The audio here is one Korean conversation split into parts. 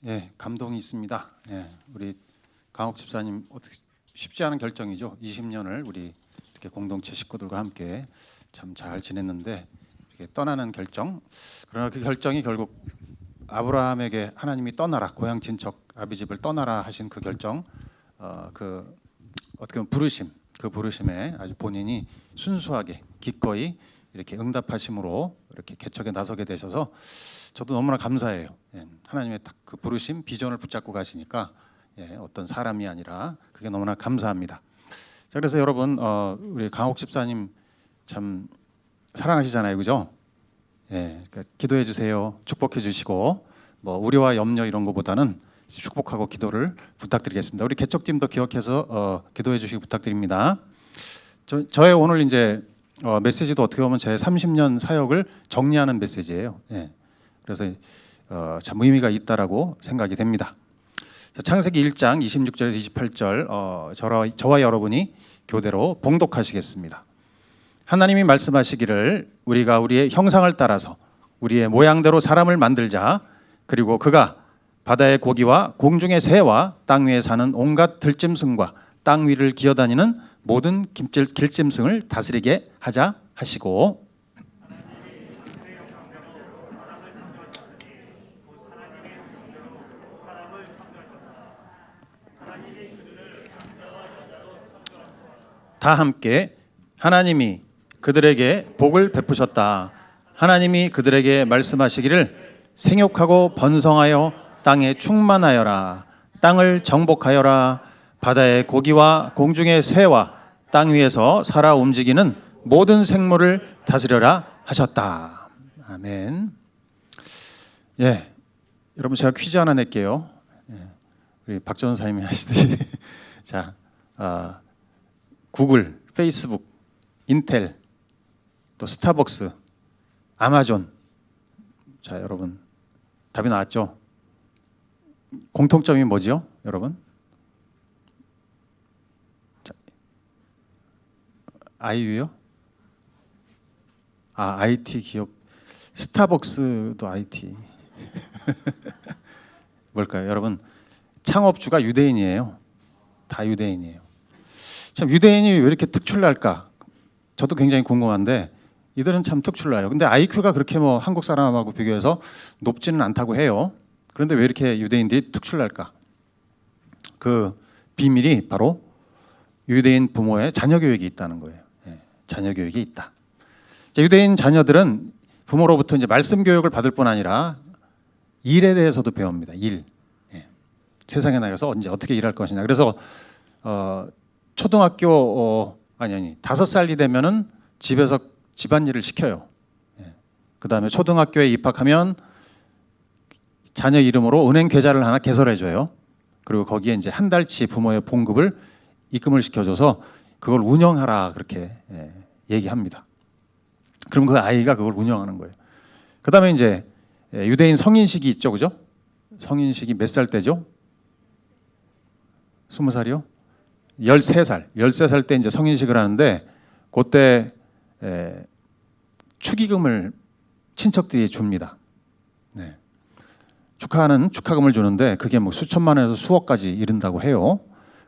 예, 감동이 있습니다. 예, 우리 강옥 집사님 어떻게 쉽지 않은 결정이죠. 20년을 우리 이렇게 공동체 식구들과 함께 참 잘 지냈는데 이렇게 떠나는 결정. 그러나 그 결정이 결국 아브라함에게 하나님이 떠나라, 고향 친척 아비 집을 떠나라 하신 그 결정, 그 어떻게 보면 부르심, 그 부르심에 아주 본인이 순수하게 기꺼이 이렇게 응답하심으로 이렇게 개척에 나서게 되셔서 저도 너무나 감사해요. 예, 하나님의 딱 그 부르심, 비전을 붙잡고 가시니까 예, 어떤 사람이 아니라 그게 너무나 감사합니다. 자, 그래서 여러분 우리 강옥 집사님 참 사랑하시잖아요, 그죠? 예, 그러니까 기도해 주세요, 축복해 주시고 뭐 우려와 염려 이런 거보다는 축복하고 기도를 부탁드리겠습니다. 우리 개척팀도 기억해서 기도해 주시기 부탁드립니다. 저의 오늘 이제 메시지도 어떻게 보면 제 30년 사역을 정리하는 메시지예요. 예, 그래서 참 의미가 있다라고 생각이 됩니다. 자, 창세기 1장 26절에서 28절 저와 여러분이 교대로 봉독하시겠습니다. 하나님이 말씀하시기를 우리가 우리의 형상을 따라서 우리의 모양대로 사람을 만들자. 그리고 그가 바다의 고기와 공중의 새와 땅 위에 사는 온갖 들짐승과 땅 위를 기어다니는 모든 길짐승을 다스리게 하자 하시고, 다 함께 하나님이 그들에게 복을 베푸셨다. 하나님이 그들에게 말씀하시기를 생육하고 번성하여 땅에 충만하여라. 땅을 정복하여라. 바다의 고기와 공중의 새와 땅 위에서 살아 움직이는 모든 생물을 다스려라 하셨다. 아멘. 예, 여러분 제가 퀴즈 하나 낼게요. 예, 우리 박 전사님이 하시듯이 자, 구글, 페이스북, 인텔, 또 스타벅스, 아마존. 자, 여러분 답이 나왔죠? 공통점이 뭐죠, 여러분? 자, 아이유요? IT 기업. 스타벅스도 IT. 뭘까요, 여러분? 창업주가 유대인이에요. 다 유대인이에요. 참 유대인이 왜 이렇게 특출날까? 저도 굉장히 궁금한데 이들은 참 특출나요. 근데 IQ가 그렇게 뭐 한국 사람하고 비교해서 높지는 않다고 해요. 그런데 왜 이렇게 유대인들이 특출날까? 그 비밀이 바로 유대인 부모의 자녀 교육이 있다는 거예요. 예, 자녀 교육이 있다. 자, 유대인 자녀들은 부모로부터 이제 말씀 교육을 받을 뿐 아니라 일에 대해서도 배웁니다. 일. 예, 세상에 나가서 이제 어떻게 일할 것이냐. 그래서 초등학교 5살이 되면은 집에서 집안일을 시켜요. 예. 그다음에 초등학교에 입학하면 자녀 이름으로 은행 계좌를 하나 개설해줘요. 그리고 거기에 이제 한 달치 부모의 봉급을 입금을 시켜줘서 그걸 운영하라 그렇게 얘기합니다. 그럼 그 아이가 그걸 운영하는 거예요. 그다음에 이제 유대인 성인식이 있죠, 그죠? 성인식이 몇 살 때죠? 20살이요? 13살 때 이제 성인식을 하는데 그때 축의금을 친척들이 줍니다. 네. 축하금을 주는데 그게 뭐 수천만 원에서 수억까지 이른다고 해요.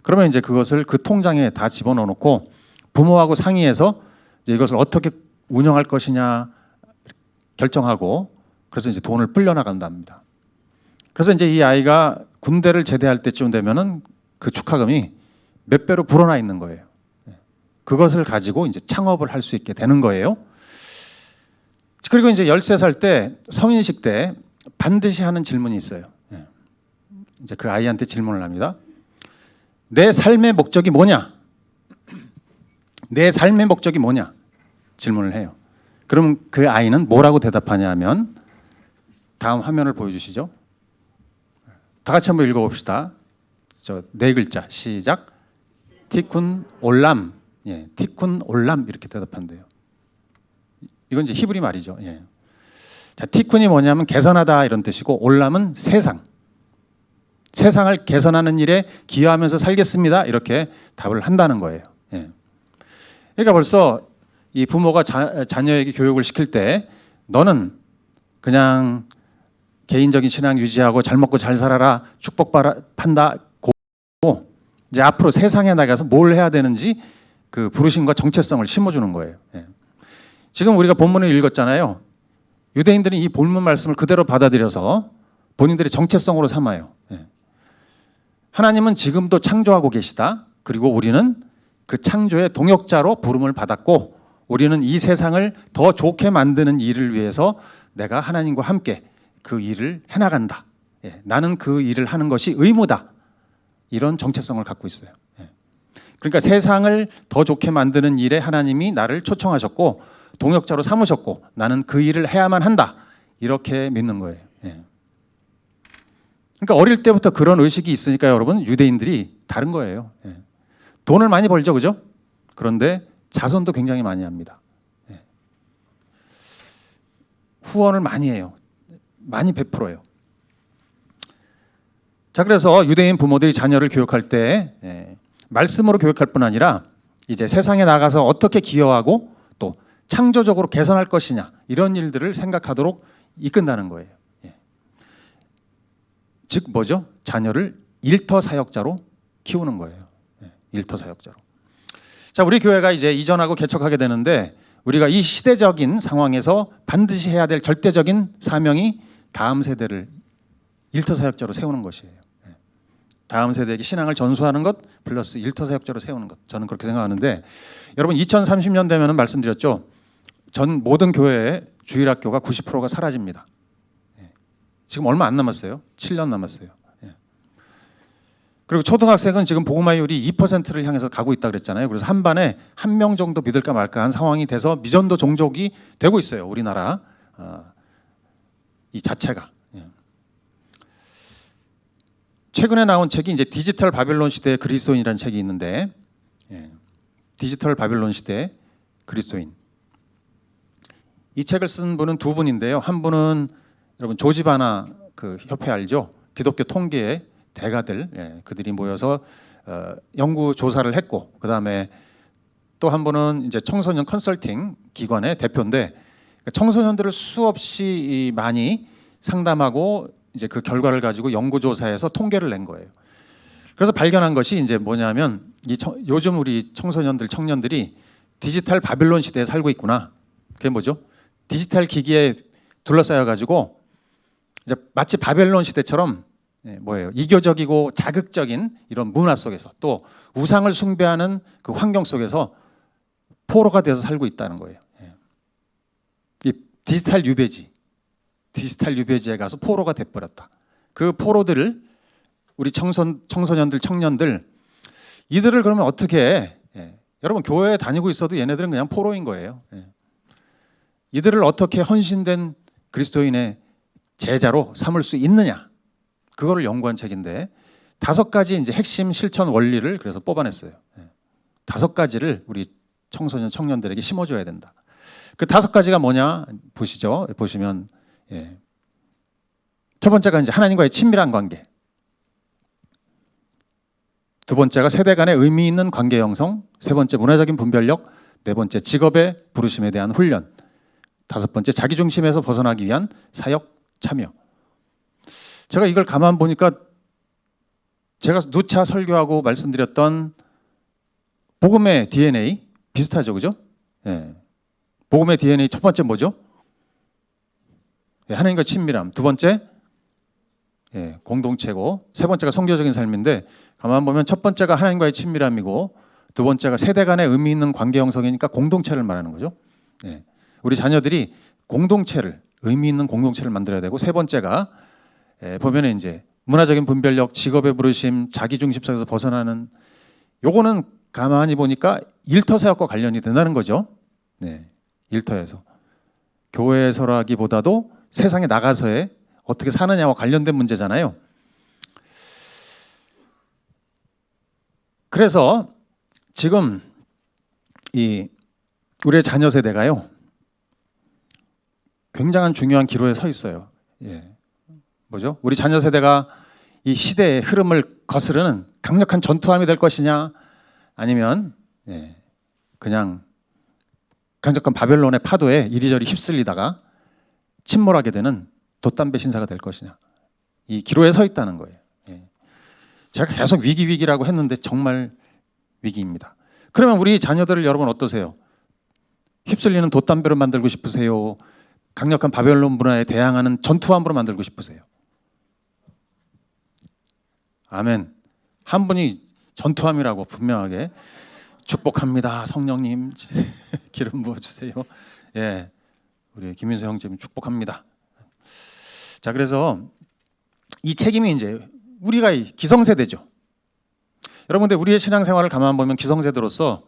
그러면 이제 그것을 그 통장에 다 집어넣어 놓고 부모하고 상의해서 이제 이것을 어떻게 운영할 것이냐 결정하고, 그래서 이제 돈을 불려 나간답니다. 그래서 이제 이 아이가 군대를 제대할 때쯤 되면은 그 축하금이 몇 배로 불어나 있는 거예요. 그것을 가지고 이제 창업을 할 수 있게 되는 거예요. 그리고 이제 13살 때 성인식 때 반드시 하는 질문이 있어요. 이제 그 아이한테 질문을 합니다. 내 삶의 목적이 뭐냐? 내 삶의 목적이 뭐냐? 질문을 해요. 그럼 그 아이는 뭐라고 대답하냐 하면 다음 화면을 보여주시죠. 다 같이 한번 읽어봅시다. 저 4글자 시작. 티쿤 올람. 예, 티쿤 올람 이렇게 대답한대요. 이건 이제 히브리 말이죠. 예. 자, 티쿤이 뭐냐면 개선하다 이런 뜻이고 올람은 세상. 세상을 개선하는 일에 기여하면서 살겠습니다. 이렇게 답을 한다는 거예요. 예. 그러니까 벌써 이 부모가 자녀에게 교육을 시킬 때 너는 그냥 개인적인 신앙 유지하고 잘 먹고 잘 살아라 축복받는다 고 이제 앞으로 세상에 나가서 뭘 해야 되는지 그 부르심과 정체성을 심어주는 거예요. 예. 지금 우리가 본문을 읽었잖아요. 유대인들은 이 본문 말씀을 그대로 받아들여서 본인들의 정체성으로 삼아요. 예. 하나님은 지금도 창조하고 계시다. 그리고 우리는 그 창조의 동역자로 부름을 받았고 우리는 이 세상을 더 좋게 만드는 일을 위해서 내가 하나님과 함께 그 일을 해나간다. 예. 나는 그 일을 하는 것이 의무다. 이런 정체성을 갖고 있어요. 예. 그러니까 세상을 더 좋게 만드는 일에 하나님이 나를 초청하셨고 동역자로 삼으셨고 나는 그 일을 해야만 한다. 이렇게 믿는 거예요. 예. 그러니까 어릴 때부터 그런 의식이 있으니까 여러분 유대인들이 다른 거예요. 예. 돈을 많이 벌죠, 그죠? 그런데 자선도 굉장히 많이 합니다. 예. 후원을 많이 해요. 많이 베풀어요. 자, 그래서 유대인 부모들이 자녀를 교육할 때 말씀으로 교육할 뿐 아니라 이제 세상에 나가서 어떻게 기여하고 또 창조적으로 개선할 것이냐 이런 일들을 생각하도록 이끈다는 거예요. 예. 즉 뭐죠? 자녀를 일터 사역자로 키우는 거예요. 예. 일터 사역자로. 자, 우리 교회가 이제 이전하고 개척하게 되는데 우리가 이 시대적인 상황에서 반드시 해야 될 절대적인 사명이 다음 세대를 일터 사역자로 세우는 것이에요. 예. 다음 세대에게 신앙을 전수하는 것 플러스 일터 사역자로 세우는 것. 저는 그렇게 생각하는데 여러분 2030년 되면은 말씀드렸죠. 전 모든 교회의 주일학교가 90%가 사라집니다. 예. 지금 얼마 안 남았어요. 7년 남았어요. 예. 그리고 초등학생은 지금 복음화율이 2%를 향해서 가고 있다 그랬잖아요. 그래서 한 반에 한 명 정도 믿을까 말까 한 상황이 돼서 미전도 종족이 되고 있어요. 우리나라 이 자체가. 예. 최근에 나온 책이 이제 디지털 바벨론 시대의 그리스도인이라는 책이 있는데 예. 디지털 바벨론 시대의 그리스도인. 이 책을 쓴 분은 두 분인데요. 한 분은 여러분 조지바나 그 협회 알죠? 기독교 통계의 대가들, 예, 그들이 모여서 연구 조사를 했고, 그 다음에 또 한 분은 이제 청소년 컨설팅 기관의 대표인데 청소년들을 수없이 많이 상담하고 이제 그 결과를 가지고 연구 조사해서 통계를 낸 거예요. 그래서 발견한 것이 이제 뭐냐면 요즘 우리 청년들이 디지털 바빌론 시대에 살고 있구나. 그게 뭐죠? 디지털 기기에 둘러싸여 가지고 이제 마치 바벨론 시대처럼 뭐예요? 이교적이고 자극적인 이런 문화 속에서 또 우상을 숭배하는 그 환경 속에서 포로가 되어서 살고 있다는 거예요. 이 디지털 유배지에 가서 포로가 돼버렸다. 그 포로들을 우리 청소년들, 청년들 이들을 그러면 어떻게 여러분 교회에 다니고 있어도 얘네들은 그냥 포로인 거예요. 이들을 어떻게 헌신된 그리스도인의 제자로 삼을 수 있느냐? 그거를 연구한 책인데 5가지 이제 핵심 실천 원리를 그래서 뽑아냈어요. 5가지를 우리 청소년 청년들에게 심어줘야 된다. 그 5가지가 뭐냐 보시죠. 보시면 첫 번째가 이제 하나님과의 친밀한 관계. 두 번째가 세대 간의 의미 있는 관계 형성. 세 번째 문화적인 분별력. 네 번째 직업의 부르심에 대한 훈련. 5번째 자기 중심에서 벗어나기 위한 사역 참여. 제가 이걸 가만 보니까 제가 누차 설교하고 말씀드렸던 복음의 DNA 비슷하죠, 그죠? 예. 복음의 DNA 첫 번째 뭐죠? 예, 하나님과 친밀함. 두 번째 공동체고 세 번째가 성교적인 삶인데 가만 보면 첫 번째가 하나님과의 친밀함이고 두 번째가 세대 간의 의미 있는 관계 형성이니까 공동체를 말하는 거죠. 예. 우리 자녀들이 공동체를 의미 있는 공동체를 만들어야 되고 세 번째가 보면은 이제 문화적인 분별력, 직업의 부르심, 자기 중심성에서 벗어나는 요거는 가만히 보니까 일터 사역과 관련이 된다는 거죠. 네, 일터에서 교회에서라기보다도 세상에 나가서의 어떻게 사느냐와 관련된 문제잖아요. 그래서 지금 이 우리의 자녀 세대가요 굉장한 중요한 기로에 서 있어요. 예. 뭐죠? 우리 자녀 세대가 이 시대의 흐름을 거스르는 강력한 전투함이 될 것이냐 아니면 그냥 강력한 바벨론의 파도에 이리저리 휩쓸리다가 침몰하게 되는 돛담배 신사가 될 것이냐. 이 기로에 서 있다는 거예요. 예. 제가 계속 위기라고 했는데 정말 위기입니다. 그러면 우리 자녀들을 여러분 어떠세요? 휩쓸리는 돛담배로 만들고 싶으세요? 강력한 바벨론 문화에 대항하는 전투함으로 만들고 싶으세요? 아멘. 한 분이 전투함이라고 분명하게 축복합니다. 성령님 기름 부어주세요. 예, 우리 김민수 형제님 축복합니다. 자, 그래서 이 책임이 이제 우리가 기성세대죠. 여러분들 우리의 신앙생활을 가만 보면 기성세대로서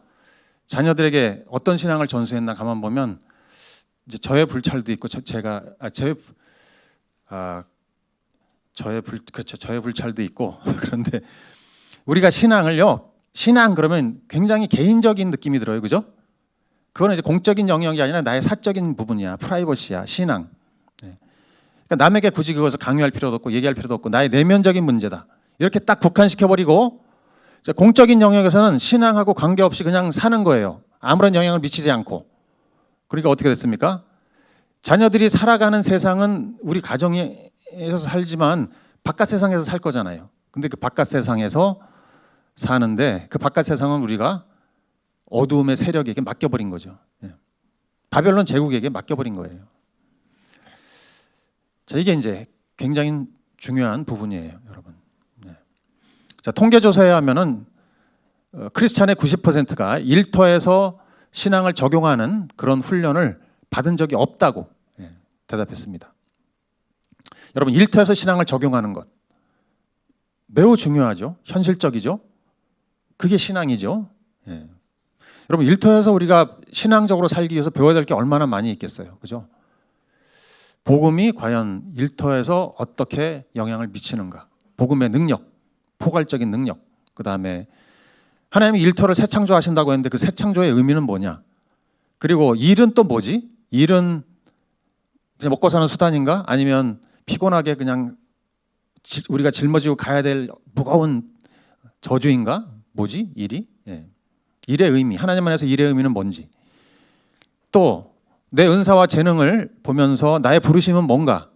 자녀들에게 어떤 신앙을 전수했나 가만 보면 이제 저의 불찰도 있고 저의 불찰도 있고 그런데 우리가 신앙 그러면 굉장히 개인적인 느낌이 들어요, 그죠? 그거는 이제 공적인 영역이 아니라 나의 사적인 부분이야, 프라이버시야, 신앙. 네. 그러니까 남에게 굳이 그것을 강요할 필요도 없고 얘기할 필요도 없고 나의 내면적인 문제다. 이렇게 딱 국한시켜 버리고 공적인 영역에서는 신앙하고 관계없이 그냥 사는 거예요. 아무런 영향을 미치지 않고. 그러니까 어떻게 됐습니까? 자녀들이 살아가는 세상은 우리 가정에서 살지만 바깥 세상에서 살 거잖아요. 근데 그 바깥 세상에서 사는데 그 바깥 세상은 우리가 어두움의 세력에게 맡겨버린 거죠. 바벨론 제국에게 맡겨버린 거예요. 자, 이게 이제 굉장히 중요한 부분이에요, 여러분. 자, 통계조사에 하면은 크리스찬의 90%가 일터에서 신앙을 적용하는 그런 훈련을 받은 적이 없다고 대답했습니다. 여러분, 일터에서 신앙을 적용하는 것 매우 중요하죠. 현실적이죠. 그게 신앙이죠. 예. 여러분, 일터에서 우리가 신앙적으로 살기 위해서 배워야 될 게 얼마나 많이 있겠어요. 그죠? 복음이 과연 일터에서 어떻게 영향을 미치는가. 복음의 능력, 포괄적인 능력. 그다음에 하나님이 일터를 새 창조하신다고 했는데 그 새 창조의 의미는 뭐냐. 그리고 일은 또 뭐지? 일은 그냥 먹고 사는 수단인가? 아니면 피곤하게 그냥 우리가 짊어지고 가야 될 무거운 저주인가? 뭐지? 일이? 예. 일의 의미, 하나님 안에서 일의 의미는 뭔지. 또 내 은사와 재능을 보면서 나의 부르심은 뭔가,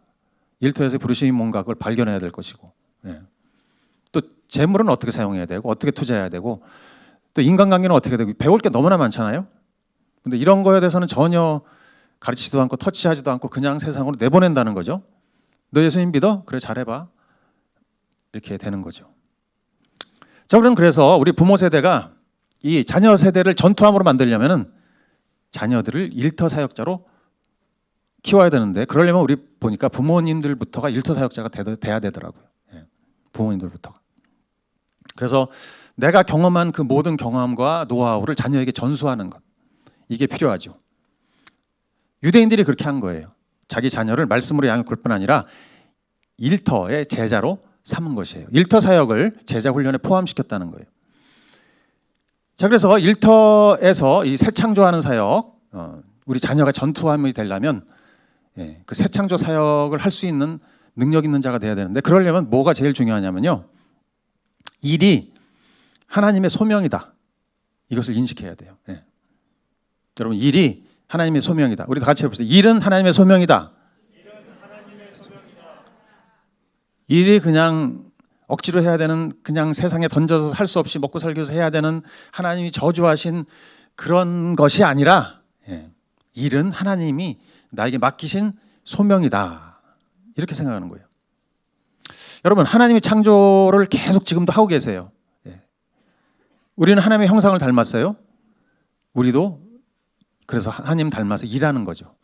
일터에서의 부르심이 뭔가 그걸 발견해야 될 것이고. 예. 또 재물은 어떻게 사용해야 되고 어떻게 투자해야 되고 또 인간관계는 어떻게 되고 배울 게 너무나 많잖아요. 근데 이런 거에 대해서는 전혀 가르치지도 않고 터치하지도 않고 그냥 세상으로 내보낸다는 거죠. 너 예수님 믿어? 그래, 잘해봐. 이렇게 되는 거죠. 자, 그래서 우리 부모 세대가 이 자녀 세대를 전투함으로 만들려면은 자녀들을 일터 사역자로 키워야 되는데 그러려면 우리 보니까 부모님들부터가 일터 사역자가 돼야 되더라고요. 예. 부모님들부터가. 그래서 내가 경험한 그 모든 경험과 노하우를 자녀에게 전수하는 것. 이게 필요하죠. 유대인들이 그렇게 한 거예요. 자기 자녀를 말씀으로 양육할 뿐 아니라 일터의 제자로 삼은 것이에요. 일터 사역을 제자 훈련에 포함시켰다는 거예요. 자, 그래서 일터에서 이 새 창조하는 사역, 우리 자녀가 전투함이 되려면 그 새 창조 사역을 할 수 있는 능력 있는 자가 돼야 되는데 그러려면 뭐가 제일 중요하냐면요. 일이 하나님의 소명이다. 이것을 인식해야 돼요. 예. 여러분, 일이 하나님의 소명이다. 우리 다 같이 해보세요. 일은 하나님의 소명이다. 일이 그냥 억지로 해야 되는, 그냥 세상에 던져서 할 수 없이 먹고 살기 위해서 해야 되는 하나님이 저주하신 그런 것이 아니라 일은 하나님이 나에게 맡기신 소명이다. 이렇게 생각하는 거예요. 여러분, 하나님이 창조를 계속 지금도 하고 계세요. 우리는 하나님의 형상을 닮았어요. 우리도 그래서 하나님 닮아서 일하는 거죠.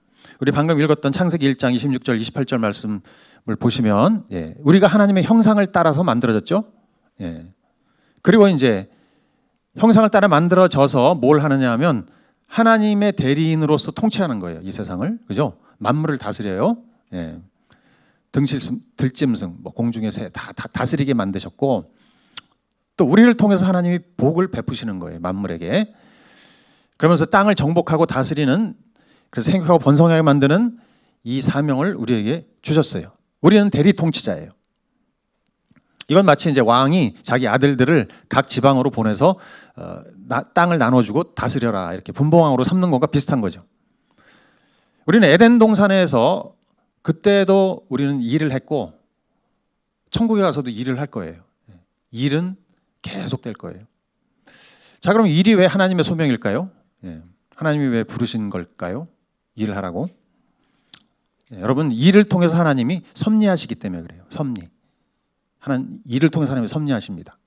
우리 방금 읽었던 창세기 1장 26절 28절 말씀을 보시면 우리가 하나님의 형상을 따라서 만들어졌죠. 그리고 이제 형상을 따라 만들어져서 뭘 하느냐 하면 하나님의 대리인으로서 통치하는 거예요. 이 세상을. 그죠? 만물을 다스려요. 들짐승, 뭐 공중의 새 다 다스리게 만드셨고 또 우리를 통해서 하나님이 복을 베푸시는 거예요. 만물에게. 그러면서 땅을 정복하고 다스리는, 그래서 생육하고 번성하게 만드는 이 사명을 우리에게 주셨어요. 우리는 대리 통치자예요. 이건 마치 이제 왕이 자기 아들들을 각 지방으로 보내서 땅을 나눠주고 다스려라 이렇게 분봉왕으로 삼는 것과 비슷한 거죠. 우리는 에덴 동산에서 그때도 우리는 일을 했고 천국에 가서도 일을 할 거예요. 일은 계속될 거예요. 자, 그럼 일이 왜 하나님의 소명일까요? 하나님이 왜 부르신 걸까요? 일을 하라고. 여러분, 일을 통해서 하나님이 섭리하시기 때문에 그래요. 섭리. 일을 통해서 하나님이 섭리하십니다.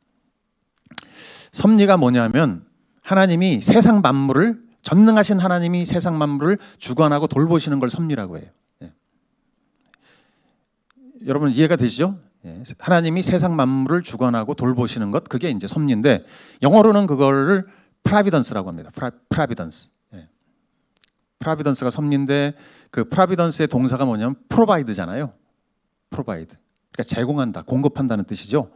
섭리가 뭐냐면 하나님이 세상 만물을, 전능하신 하나님이 세상 만물을 주관하고 돌보시는 걸 섭리라고 해요. 여러분 이해가 되시죠? 하나님이 세상 만물을 주관하고 돌보시는 것, 그게 이제 섭리인데 영어로는 그거를 프라비던스라고 합니다. 프라비던스. 프라비던스가 섭리인데 그 프라비던스의 동사가 뭐냐면 프로바이드잖아요. 프로바이드. 그러니까 제공한다, 공급한다는 뜻이죠.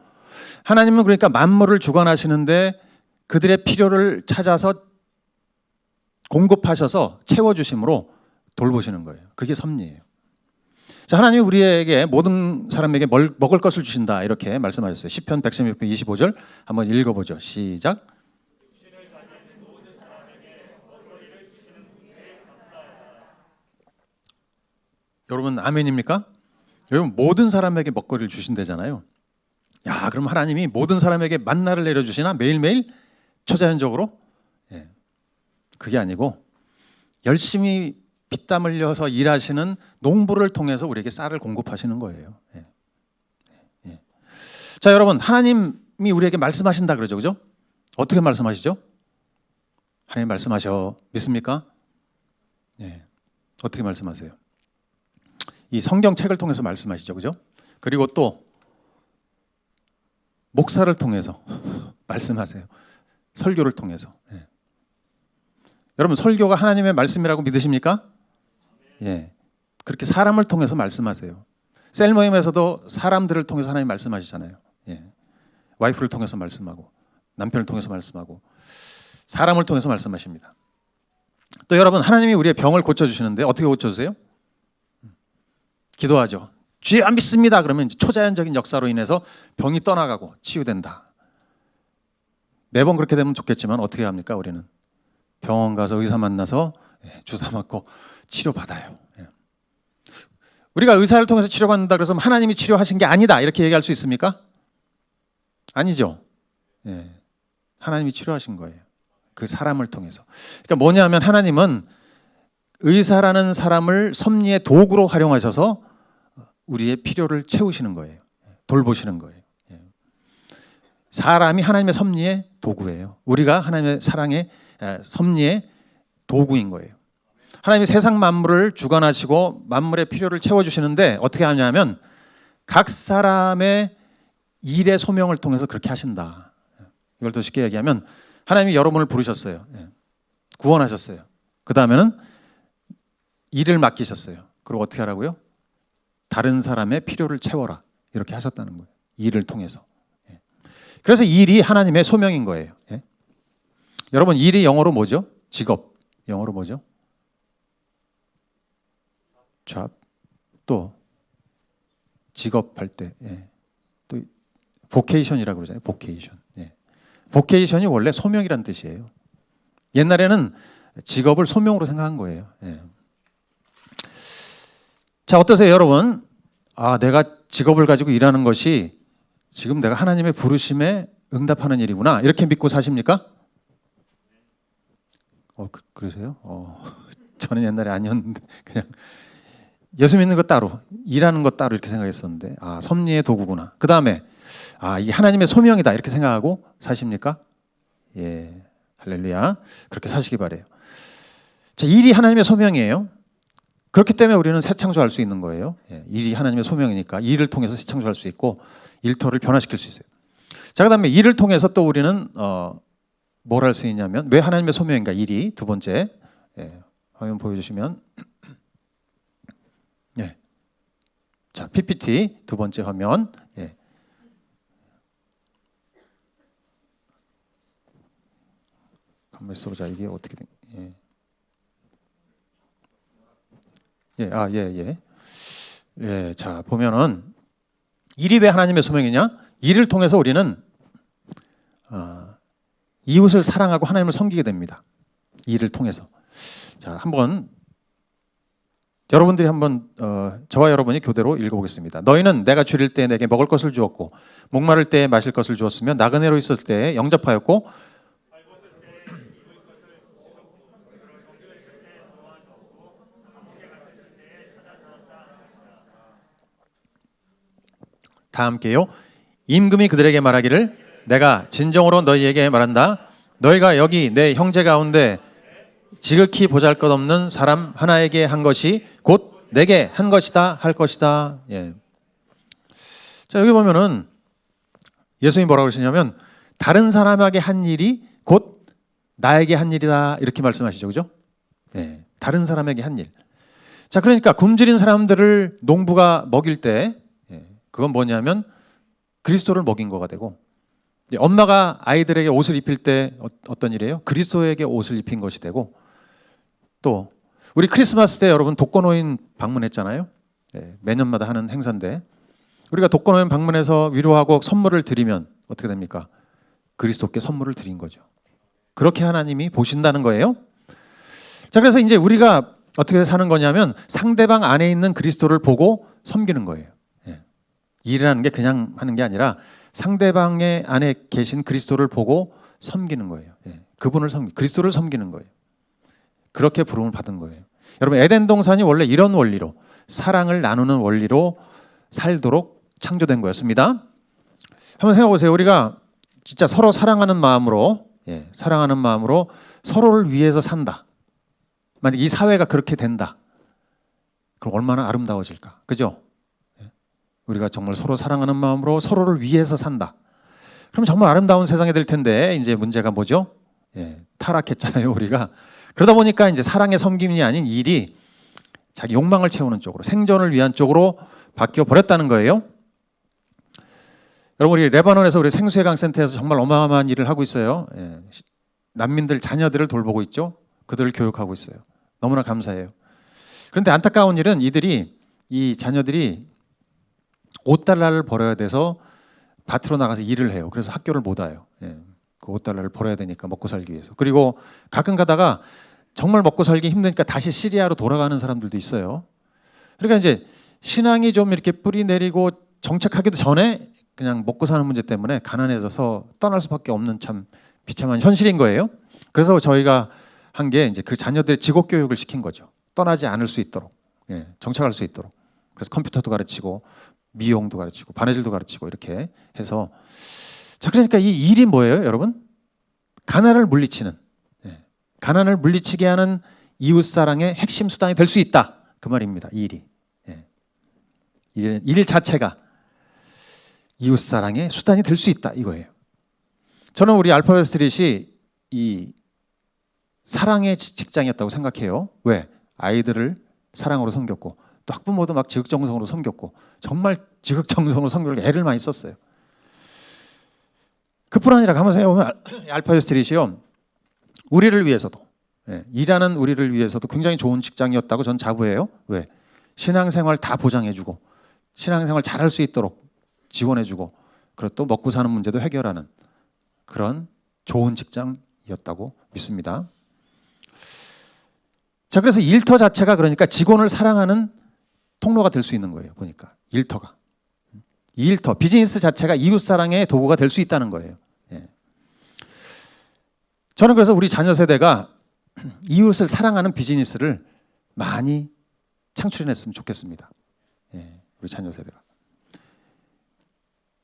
하나님은 그러니까 만물을 주관하시는데 그들의 필요를 찾아서 공급하셔서 채워주심으로 돌보시는 거예요. 그게 섭리예요. 자, 하나님이 우리에게 모든 사람에게 먹을 것을 주신다 이렇게 말씀하셨어요. 시편 116편 25절 한번 읽어보죠. 시작. 여러분 아멘입니까? 여러분 모든 사람에게 먹거리를 주신다잖아요. 야, 그럼 하나님이 모든 사람에게 만나를 내려주시나 매일매일 초자연적으로? 그게 아니고 열심히 피땀 흘려서 일하시는 농부를 통해서 우리에게 쌀을 공급하시는 거예요. 자, 여러분 하나님이 우리에게 말씀하신다 그러죠, 그죠? 어떻게 말씀하시죠? 하나님 말씀하셔 믿습니까? 어떻게 말씀하세요? 이 성경책을 통해서 말씀하시죠, 그죠? 그리고 또 목사를 통해서 말씀하세요. 설교를 통해서. 여러분 설교가 하나님의 말씀이라고 믿으십니까? 그렇게 사람을 통해서 말씀하세요. 셀 모임에서도 사람들을 통해서 하나님 말씀하시잖아요. 와이프를 통해서 말씀하고 남편을 통해서 말씀하고 사람을 통해서 말씀하십니다. 또 여러분 하나님이 우리의 병을 고쳐주시는데 어떻게 고쳐주세요? 기도하죠. 주여 안 믿습니다. 그러면 이제 초자연적인 역사로 인해서 병이 떠나가고 치유된다. 매번 그렇게 되면 좋겠지만 어떻게 합니까? 우리는 병원 가서 의사 만나서 주사 맞고 치료받아요. 우리가 의사를 통해서 치료받는다 그래서 하나님이 치료하신 게 아니다 이렇게 얘기할 수 있습니까? 아니죠. 하나님이 치료하신 거예요. 그 사람을 통해서. 그러니까 뭐냐면 하나님은 의사라는 사람을 섭리의 도구로 활용하셔서 우리의 필요를 채우시는 거예요. 돌보시는 거예요. 사람이 하나님의 섭리의 도구예요. 우리가 하나님의 사랑의 섭리의 도구인 거예요. 하나님이 세상 만물을 주관하시고 만물의 필요를 채워주시는데 어떻게 하냐면 각 사람의 일의 소명을 통해서 그렇게 하신다. 이걸 더 쉽게 얘기하면 하나님이 여러분을 부르셨어요. 구원하셨어요. 그 다음에는 일을 맡기셨어요. 그리고 어떻게 하라고요? 다른 사람의 필요를 채워라. 이렇게 하셨다는 거예요. 일을 통해서. 그래서 일이 하나님의 소명인 거예요. 여러분 일이 영어로 뭐죠? 직업. 영어로 뭐죠? job. 또 직업할 때 또 vocation이라고 그러잖아요. vocation. vocation이 원래 소명이란 뜻이에요. 옛날에는 직업을 소명으로 생각한 거예요. 자, 어떠세요, 여러분? 아, 내가 직업을 가지고 일하는 것이 지금 내가 하나님의 부르심에 응답하는 일이구나. 이렇게 믿고 사십니까? 그러세요? 저는 옛날에 아니었는데 그냥 예수 믿는 것 따로, 일하는 것 따로 이렇게 생각했었는데 아, 섭리의 도구구나. 그 다음에 아, 이게 하나님의 소명이다 이렇게 생각하고 사십니까? 예, 할렐루야. 그렇게 사시기 바래요. 자, 일이 하나님의 소명이에요. 그렇기 때문에 우리는 새 창조할 수 있는 거예요. 일이 하나님의 소명이니까 일을 통해서 새 창조할 수 있고 일터를 변화시킬 수 있어요. 자, 그다음에 일을 통해서 또 우리는 뭘 할 수 있냐면 왜 하나님의 소명인가? 일이 두 번째 화면 보여주시면 자, PPT 두 번째 화면 가만히 있어보자. 이게 어떻게 된? 자, 보면은 일이 왜 하나님의 소명이냐? 일을 통해서 우리는 이웃을 사랑하고 하나님을 섬기게 됩니다. 일을 통해서. 자, 한번 여러분들이 한번 저와 여러분이 교대로 읽어보겠습니다. 너희는 내가 줄일 때 내게 먹을 것을 주었고 목마를 때 마실 것을 주었으며 나그네로 있을 때 영접하였고 다 함께요. 임금이 그들에게 말하기를 내가 진정으로 너희에게 말한다. 너희가 여기 내 형제 가운데 지극히 보잘것없는 사람 하나에게 한 것이 곧 내게 한 것이다 할 것이다. 예. 자, 여기 보면은 예수님이 뭐라고 그러시냐면 다른 사람에게 한 일이 곧 나에게 한 일이다 이렇게 말씀하시죠, 그죠? 예. 다른 사람에게 한 일. 자, 그러니까 굶주린 사람들을 농부가 먹일 때 그건 뭐냐면 그리스도를 먹인 거가 되고, 엄마가 아이들에게 옷을 입힐 때 어떤 일이에요? 그리스도에게 옷을 입힌 것이 되고, 또 우리 크리스마스 때 여러분 독거노인 방문했잖아요. 매년마다 하는 행사인데 우리가 독거노인 방문해서 위로하고 선물을 드리면 어떻게 됩니까? 그리스도께 선물을 드린 거죠. 그렇게 하나님이 보신다는 거예요. 자, 그래서 이제 우리가 어떻게 사는 거냐면 상대방 안에 있는 그리스도를 보고 섬기는 거예요. 일이라는 게 그냥 하는 게 아니라 상대방의 안에 계신 그리스도를 보고 섬기는 거예요. 그분을 그리스도를 섬기는 거예요. 그렇게 부름을 받은 거예요. 여러분, 에덴 동산이 원래 이런 원리로 사랑을 나누는 원리로 살도록 창조된 거였습니다. 한번 생각해 보세요. 우리가 진짜 서로 사랑하는 마음으로 서로를 위해서 산다. 만약 이 사회가 그렇게 된다. 그럼 얼마나 아름다워질까? 그죠? 우리가 정말 서로 사랑하는 마음으로 서로를 위해서 산다. 그럼 정말 아름다운 세상이 될 텐데 이제 문제가 뭐죠? 타락했잖아요, 우리가. 그러다 보니까 이제 사랑의 섬김이 아닌 일이 자기 욕망을 채우는 쪽으로, 생존을 위한 쪽으로 바뀌어 버렸다는 거예요. 여러분, 우리 레바논에서 우리 생수해강센터에서 정말 어마어마한 일을 하고 있어요. 난민들 자녀들을 돌보고 있죠. 그들을 교육하고 있어요. 너무나 감사해요. 그런데 안타까운 일은 이 자녀들이 $5를 벌어야 돼서 밭으로 나가서 일을 해요. 그래서 학교를 못 와요. 그 $5를 벌어야 되니까 먹고 살기 위해서. 그리고 가끔 가다가 정말 먹고 살기 힘드니까 다시 시리아로 돌아가는 사람들도 있어요. 그러니까 이제 신앙이 좀 이렇게 뿌리 내리고 정착하기도 전에 그냥 먹고 사는 문제 때문에 가난해져서 떠날 수밖에 없는 참 비참한 현실인 거예요. 그래서 저희가 한 게 이제 그 자녀들의 직업 교육을 시킨 거죠. 떠나지 않을 수 있도록, 정착할 수 있도록. 그래서 컴퓨터도 가르치고 미용도 가르치고 바느질도 가르치고 이렇게 해서, 자, 그러니까 이 일이 뭐예요, 여러분? 가난을 물리치는, 가난을 물리치게 하는 이웃사랑의 핵심 수단이 될 수 있다, 그 말입니다. 이 일이. 일 자체가 이웃사랑의 수단이 될 수 있다, 이거예요. 저는 우리 알파벳 스트릿이 이 사랑의 직장이었다고 생각해요. 왜? 아이들을 사랑으로 섬겼고 또 학부모도 막 지극정성으로 섬겼고 정말 지극정성으로 섬기려고 애를 많이 썼어요. 그뿐 아니라 가만 생각해보면 알파벳 스트릿이요, 우리를 위해서도, 일하는 우리를 위해서도 굉장히 좋은 직장이었다고 전 자부해요. 왜? 신앙생활 다 보장해주고 신앙생활 잘할 수 있도록 지원해주고, 그리고 또 먹고 사는 문제도 해결하는 그런 좋은 직장이었다고 믿습니다. 자, 그래서 일터 자체가 그러니까 직원을 사랑하는 통로가 될 수 있는 거예요. 보니까 일터가, 일터 비즈니스 자체가 이웃사랑의 도구가 될 수 있다는 거예요. 저는 그래서 우리 자녀 세대가 이웃을 사랑하는 비즈니스를 많이 창출해냈으면 좋겠습니다. 우리 자녀 세대가.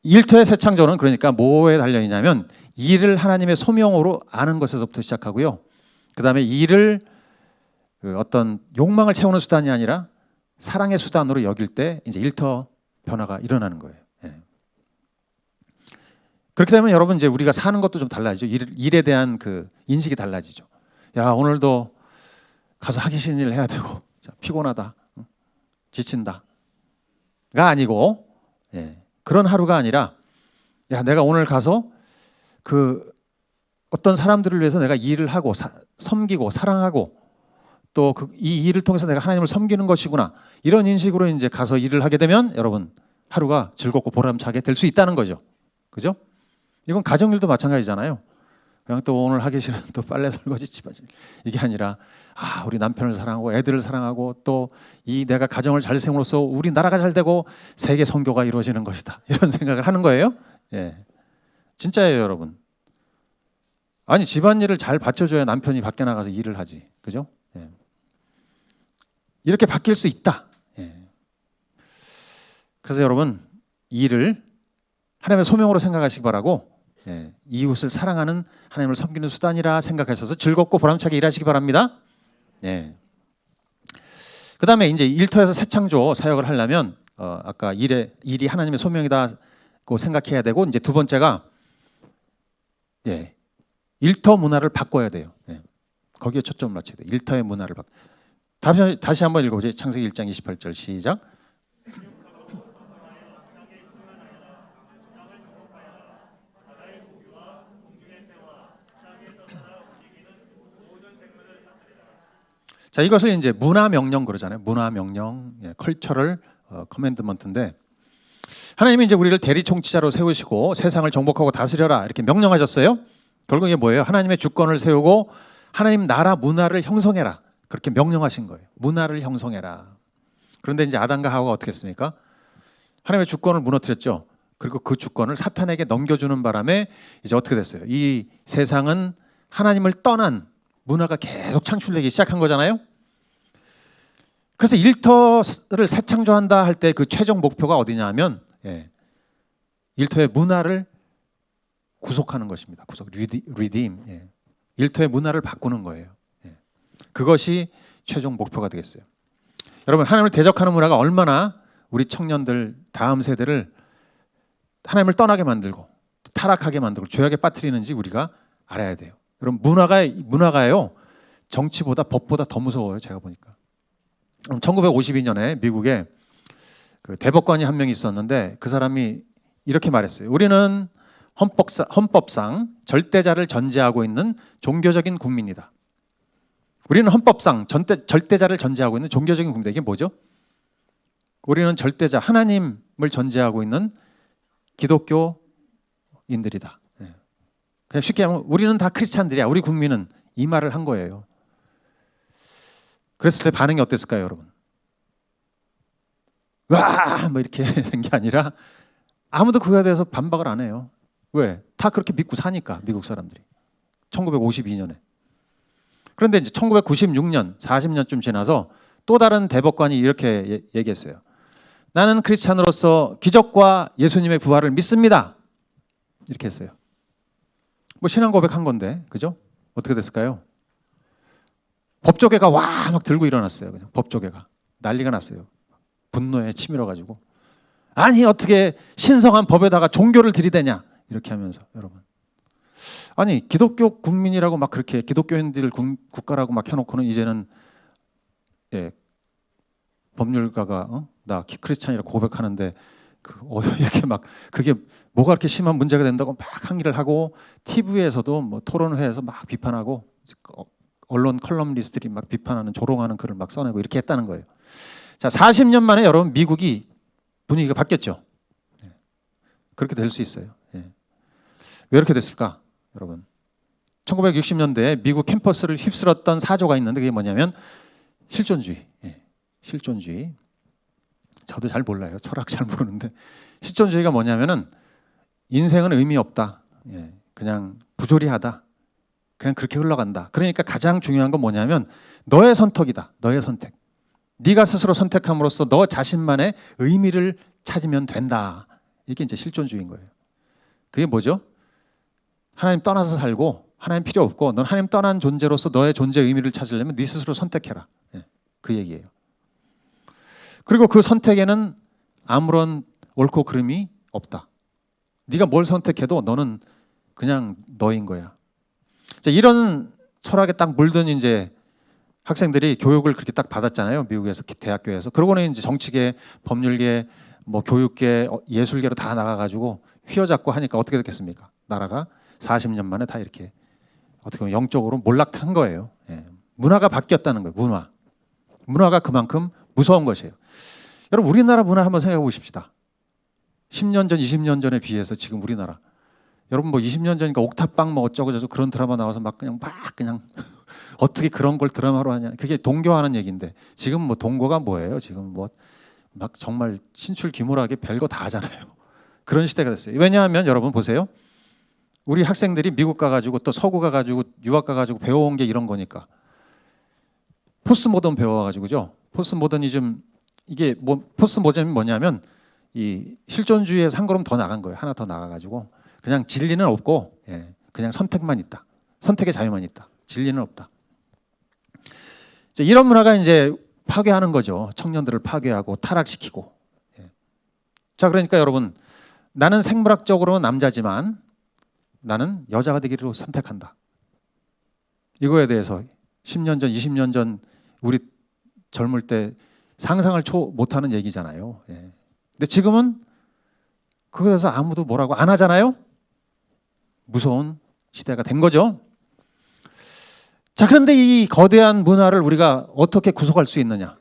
일터의 새 창조는 그러니까 뭐에 달려 있냐면 일을 하나님의 소명으로 아는 것에서부터 시작하고요. 그 다음에 일을 어떤 욕망을 채우는 수단이 아니라 사랑의 수단으로 여길 때 이제 일터 변화가 일어나는 거예요. 그렇게 되면 여러분 이제 우리가 사는 것도 좀 달라지죠. 일에 대한 그 인식이 달라지죠. 야, 오늘도 가서 하기 싫은 일 해야 되고, 피곤하다, 지친다가 아니고, 그런 하루가 아니라, 야, 내가 오늘 가서 그 어떤 사람들을 위해서 내가 일을 하고 섬기고 사랑하고 또 이 일을 통해서 내가 하나님을 섬기는 것이구나, 이런 인식으로 이제 가서 일을 하게 되면 여러분 하루가 즐겁고 보람차게 될 수 있다는 거죠. 그죠? 이건 가정일도 마찬가지잖아요. 그냥 또 오늘 하기 싫은 또 빨래 설거지 집안일 이게 아니라 우리 남편을 사랑하고 애들을 사랑하고 또 이 내가 가정을 잘 세움으로써 우리 나라가 잘 되고 세계 선교가 이루어지는 것이다 이런 생각을 하는 거예요. 예, 진짜예요, 여러분. 아니 집안일을 잘 받쳐줘야 남편이 밖에 나가서 일을 하지, 그죠? 예. 이렇게 바뀔 수 있다. 예. 그래서 여러분 일을 하나님의 소명으로 생각하시기 바라고 이웃을 사랑하는 하나님을 섬기는 수단이라 생각하셔서 즐겁고 보람차게 일하시기 바랍니다. 그 다음에 이제 일터에서 새 창조 사역을 하려면 아까 일이 하나님의 소명이다고 생각해야 되고 이제 두 번째가 일터 문화를 바꿔야 돼요. 거기에 초점을 맞춰야 돼요. 일터의 문화를 다시 한번 읽어보세요. 창세기 1장 28절 시작. 자, 이것을 이제 문화 명령 그러잖아요. 문화 명령, 컬처럴 커맨드먼트인데 하나님이 이제 우리를 대리 통치자로 세우시고 세상을 정복하고 다스려라 이렇게 명령하셨어요. 결국 이게 뭐예요? 하나님의 주권을 세우고 하나님 나라 문화를 형성해라 그렇게 명령하신 거예요. 문화를 형성해라. 그런데 이제 아담과 하와가 어떻게 했습니까? 하나님의 주권을 무너뜨렸죠. 그리고 그 주권을 사탄에게 넘겨주는 바람에 이제 어떻게 됐어요? 이 세상은 하나님을 떠난 문화가 계속 창출되기 시작한 거잖아요. 그래서 일터를 새 창조한다 할 때 그 최종 목표가 어디냐면 일터의 문화를 구속하는 것입니다. 구속, 리딤. 일터의 문화를 바꾸는 거예요. 그것이 최종 목표가 되겠어요. 여러분 하나님을 대적하는 문화가 얼마나 우리 청년들 다음 세대를 하나님을 떠나게 만들고 타락하게 만들고 죄악에 빠뜨리는지 우리가 알아야 돼요. 여러분 문화가요 정치보다 법보다 더 무서워요. 제가 보니까 1952년에 미국에 그 대법관이 한 명 있었는데 그 사람이 이렇게 말했어요. 우리는 헌법상 절대자를 전제하고 있는 종교적인 국민이다. 우리는 헌법상 절대자를 전제하고 있는 종교적인 국민이다. 이게 뭐죠? 우리는 절대자 하나님을 전제하고 있는 기독교인들이다. 그냥 쉽게 하면 우리는 다 크리스찬들이야. 우리 국민은 이 말을 한 거예요. 그랬을 때 반응이 어땠을까요, 여러분? 와, 뭐 이렇게 된 게 아니라 아무도 그거에 대해서 반박을 안 해요. 왜? 다 그렇게 믿고 사니까 미국 사람들이. 1952년에. 그런데 이제 1996년, 40년쯤 지나서 또 다른 대법관이 이렇게 얘기했어요. 나는 크리스찬으로서 기적과 예수님의 부활을 믿습니다. 이렇게 했어요. 뭐 신앙 고백한 건데, 그죠? 어떻게 됐을까요? 법조계가 와 막 들고 일어났어요. 그냥 법조계가 난리가 났어요. 분노에 치밀어가지고 아니 어떻게 신성한 법에다가 종교를 들이대냐 이렇게 하면서 여러분 아니 기독교 국민이라고 막 그렇게 기독교인들 국가라고 막 해놓고는 이제는 법률가가 나 크리스찬이라고 고백하는데 이렇게 막 그게 뭐가 그렇게 심한 문제가 된다고 막 항의를 하고 TV에서도 뭐 토론회에서 막 비판하고 언론 컬럼리스트들이 막 비판하는 조롱하는 글을 막 써내고 이렇게 했다는 거예요. 자, 40년 만에 여러분 미국이 분위기가 바뀌었죠. 그렇게 될 수 있어요. 왜 이렇게 됐을까, 여러분? 1960년대에 미국 캠퍼스를 휩쓸었던 사조가 있는데 그게 뭐냐면 실존주의. 실존주의. 저도 잘 몰라요. 철학 잘 모르는데 실존주의가 뭐냐면은 인생은 의미 없다. 그냥 부조리하다. 그냥 그렇게 흘러간다. 그러니까 가장 중요한 건 뭐냐면 너의 선택이다. 너의 선택. 네가 스스로 선택함으로써 너 자신만의 의미를 찾으면 된다. 이게 이제 실존주의인 거예요. 그게 뭐죠? 하나님 떠나서 살고 하나님 필요 없고 넌 하나님 떠난 존재로서 너의 존재의 의미를 찾으려면 네 스스로 선택해라. 그 얘기예요. 그리고 그 선택에는 아무런 옳고 그름이 없다. 네가 뭘 선택해도 너는 그냥 너인 거야. 자, 이런 철학에 딱 물든 이제 학생들이 교육을 그렇게 딱 받았잖아요. 미국에서 대학교에서. 그러고는 이제 정치계, 법률계, 뭐 교육계, 예술계로 다 나가가지고 휘어잡고 하니까 어떻게 됐겠습니까? 나라가 40년 만에 다 이렇게 어떻게 보면 영적으로 몰락한 거예요. 문화가 바뀌었다는 거예요. 문화가 그만큼 무서운 것이에요. 여러분 우리나라 문화 한번 생각해 보십시다. 10년 전, 20년 전에 비해서 지금 우리나라 여러분 뭐 20년 전이니까 옥탑방 뭐 어쩌고 저쩌고 그런 드라마 나와서 막 그냥 어떻게 그런 걸 드라마로 하냐. 그게 동교하는 얘기인데 지금 뭐 동거가 뭐예요? 지금 뭐 막 정말 신출귀몰하게 별거 다 하잖아요. 그런 시대가 됐어요. 왜냐하면 여러분 보세요. 우리 학생들이 미국 가가지고 또 서구 가가지고 유학 가가지고 배워온 게 이런 거니까. 포스트 모던 배워가지고죠. 포스트 모더니즘 이게 뭐 포스트 모더니즘이 뭐냐면 이 실존주의에서 한 걸음 더 나간 거예요. 하나 더 나가가지고 그냥 진리는 없고 그냥 선택만 있다. 선택의 자유만 있다. 진리는 없다. 이제 이런 문화가 이제 파괴하는 거죠. 청년들을 파괴하고 타락시키고. 자, 그러니까 여러분 나는 생물학적으로 남자지만 나는 여자가 되기로 선택한다. 이거에 대해서 10년 전, 20년 전 우리 젊을 때 상상을 못하는 얘기잖아요. 근데 지금은 그거에 대해서 아무도 뭐라고 안 하잖아요. 무서운 시대가 된 거죠. 자, 그런데 이 거대한 문화를 우리가 어떻게 구속할 수 있느냐?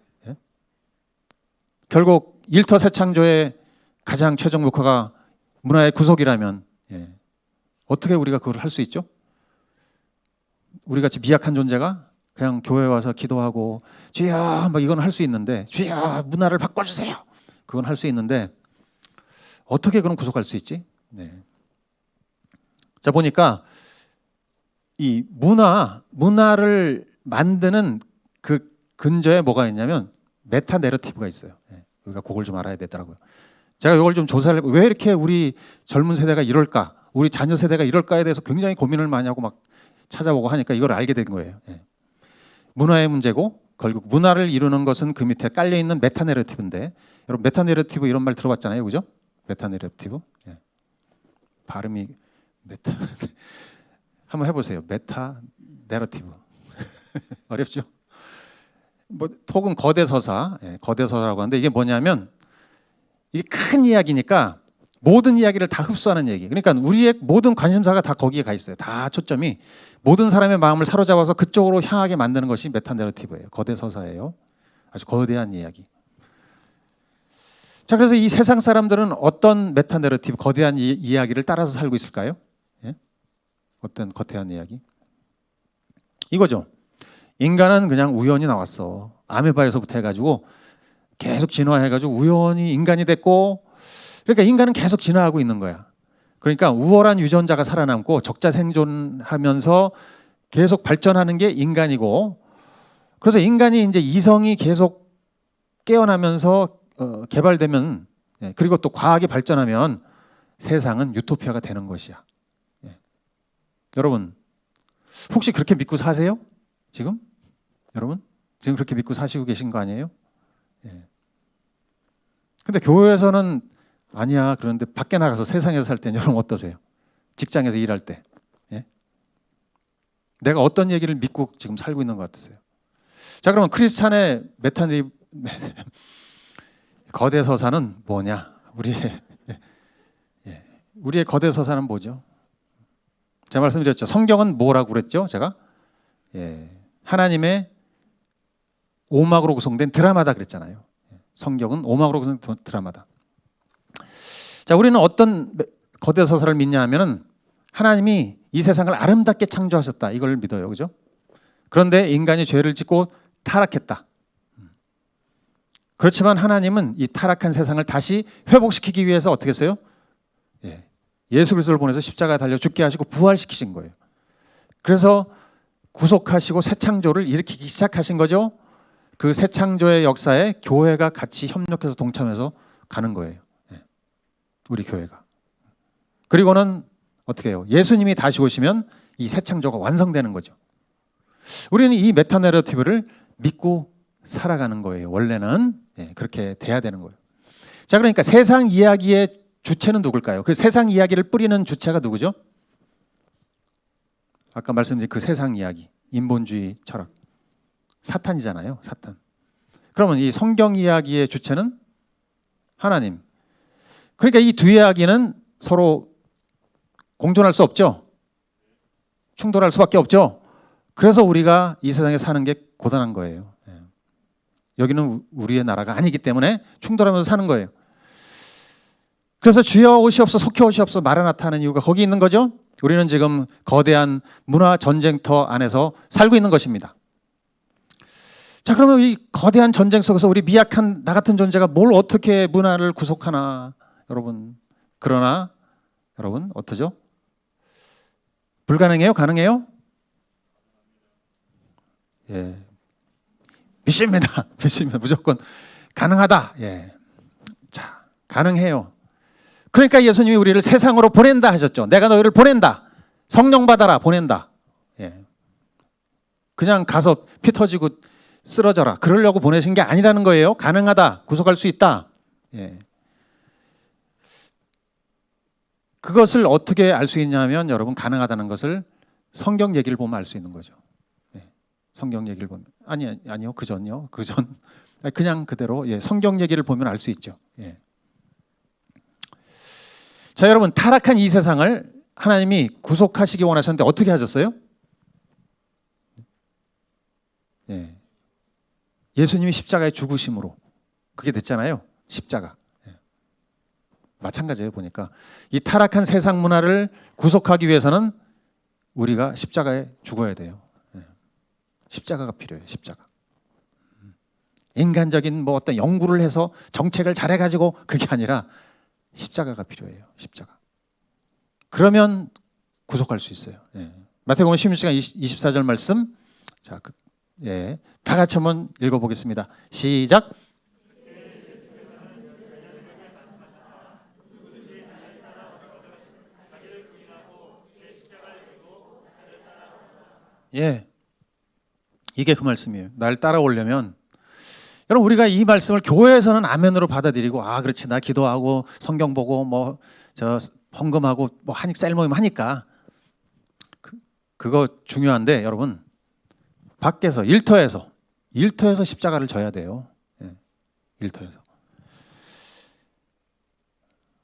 결국 일터 새창조의 가장 최종 목표가 문화의 구속이라면 어떻게 우리가 그걸 할 수 있죠? 우리 같이 미약한 존재가 그냥 교회 와서 기도하고 주여 막 이건 할 수 있는데 주여 문화를 바꿔주세요. 그건 할 수 있는데 어떻게 그럼 구속할 수 있지? 자, 보니까 이 문화를 만드는 그 근저에 뭐가 있냐면 메타 내러티브가 있어요. 우리가 그걸 좀 알아야 되더라고요. 제가 이걸 좀 조사를 왜 이렇게 우리 젊은 세대가 이럴까, 우리 자녀 세대가 이럴까에 대해서 굉장히 고민을 많이 하고 막 찾아보고 하니까 이걸 알게 된 거예요. 문화의 문제고 결국 문화를 이루는 것은 그 밑에 깔려 있는 메타 내러티브인데 여러분 메타 내러티브 이런 말 들어봤잖아요, 그죠? 메타 내러티브 발음이 메타 한번 해보세요. 메타 내러티브 어렵죠? 뭐 혹은 거대 서사, 거대 서사라고 하는데 이게 뭐냐면 이게 큰 이야기니까 모든 이야기를 다 흡수하는 얘기. 그러니까 우리의 모든 관심사가 다 거기에 가 있어요. 다 초점이 모든 사람의 마음을 사로잡아서 그쪽으로 향하게 만드는 것이 메타 내러티브예요. 거대 서사예요. 아주 거대한 이야기. 자, 그래서 이 세상 사람들은 어떤 메타 내러티브, 거대한 이야기를 따라서 살고 있을까요? 어떤 거대한 이야기? 이거죠. 인간은 그냥 우연히 나왔어. 아메바에서부터 해가지고 계속 진화해가지고 우연히 인간이 됐고, 그러니까 인간은 계속 진화하고 있는 거야. 그러니까 우월한 유전자가 살아남고 적자 생존하면서 계속 발전하는 게 인간이고, 그래서 인간이 이제 이성이 계속 깨어나면서 개발되면, 그리고 또 과학이 발전하면 세상은 유토피아가 되는 것이야. 여러분 혹시 그렇게 믿고 사세요? 지금? 여러분 지금 그렇게 믿고 사시고 계신 거 아니에요? 근데 교회에서는 아니야. 그런데 밖에 나가서 세상에서 살 때는 여러분 어떠세요? 직장에서 일할 때 내가 어떤 얘기를 믿고 지금 살고 있는 것 같으세요? 자, 그러면 크리스찬의 거대 서사는 뭐냐? 우리의 거대 서사는 뭐죠? 제가 말씀드렸죠. 성경은 뭐라고 그랬죠? 제가 하나님의 오막으로 구성된 드라마다 그랬잖아요. 성경은 오막으로 구성된 드라마다. 자, 우리는 어떤 거대 서사를 믿냐 하면은 하나님이 이 세상을 아름답게 창조하셨다. 이걸 믿어요. 그죠? 그런데 인간이 죄를 짓고 타락했다. 그렇지만 하나님은 이 타락한 세상을 다시 회복시키기 위해서 어떻게 했어요? 예수 그리스도를 보내서 십자가에 달려 죽게 하시고 부활시키신 거예요. 그래서 구속하시고 새 창조를 일으키기 시작하신 거죠. 그 새 창조의 역사에 교회가 같이 협력해서 동참해서 가는 거예요. 우리 교회가. 그리고는 어떻게 해요? 예수님이 다시 오시면 이 새 창조가 완성되는 거죠. 우리는 이 메타 내러티브를 믿고 살아가는 거예요. 원래는 그렇게 돼야 되는 거예요. 자, 그러니까 세상 이야기의 주체는 누굴까요? 그 세상 이야기를 뿌리는 주체가 누구죠? 아까 말씀드린 그 세상 이야기, 인본주의 철학, 사탄이잖아요. 사탄. 그러면 이 성경 이야기의 주체는 하나님. 그러니까 이 두 이야기는 서로 공존할 수 없죠. 충돌할 수밖에 없죠. 그래서 우리가 이 세상에 사는 게 고단한 거예요. 여기는 우리의 나라가 아니기 때문에 충돌하면서 사는 거예요. 그래서 주여 오시옵소서, 속히 오시옵소서, 마라나타 하는 이유가 거기 있는 거죠. 우리는 지금 거대한 문화 전쟁터 안에서 살고 있는 것입니다. 자, 그러면 이 거대한 전쟁 속에서 우리 미약한 나 같은 존재가 뭘 어떻게 문화를 구속하나 여러분. 그러나 여러분 어떠죠? 불가능해요? 가능해요? 예, 믿습니다. 믿습니다. 무조건 가능하다. 예, 자, 가능해요. 그러니까 예수님이 우리를 세상으로 보낸다 하셨죠. 내가 너희를 보낸다. 성령 받아라. 보낸다. 예, 그냥 가서 피 터지고 쓰러져라. 그러려고 보내신 게 아니라는 거예요. 가능하다. 구속할 수 있다. 예. 그것을 어떻게 알 수 있냐면 여러분 가능하다는 것을 성경 얘기를 보면 알 수 있는 거죠. 예. 성경 얘기를 보면 아니요 그전요 그전 그냥 그대로 예. 성경 얘기를 보면 알 수 있죠. 예. 자 여러분 타락한 이 세상을 하나님이 구속하시기 원하셨는데 어떻게 하셨어요? 예. 예수님이 십자가에 죽으심으로 그게 됐잖아요. 십자가. 마찬가지예요. 보니까 이 타락한 세상 문화를 구속하기 위해서는 우리가 십자가에 죽어야 돼요. 십자가가 필요해요. 십자가. 인간적인 뭐 어떤 연구를 해서 정책을 잘해가지고 그게 아니라 십자가가 필요해요. 십자가. 그러면 구속할 수 있어요. 마태복음 16장 24절 말씀. 자, 예, 다 같이 한번 읽어보겠습니다. 시작. 예, 이게 그 말씀이에요. 날 따라오려면 여러분 우리가 이 말씀을 교회에서는 아멘으로 받아들이고 아 그렇지 나 기도하고 성경 보고 뭐 저 헌금하고 뭐 하니까 셀 모임 하니까 그거 중요한데 여러분 밖에서 일터에서 십자가를 져야 돼요. 예, 일터에서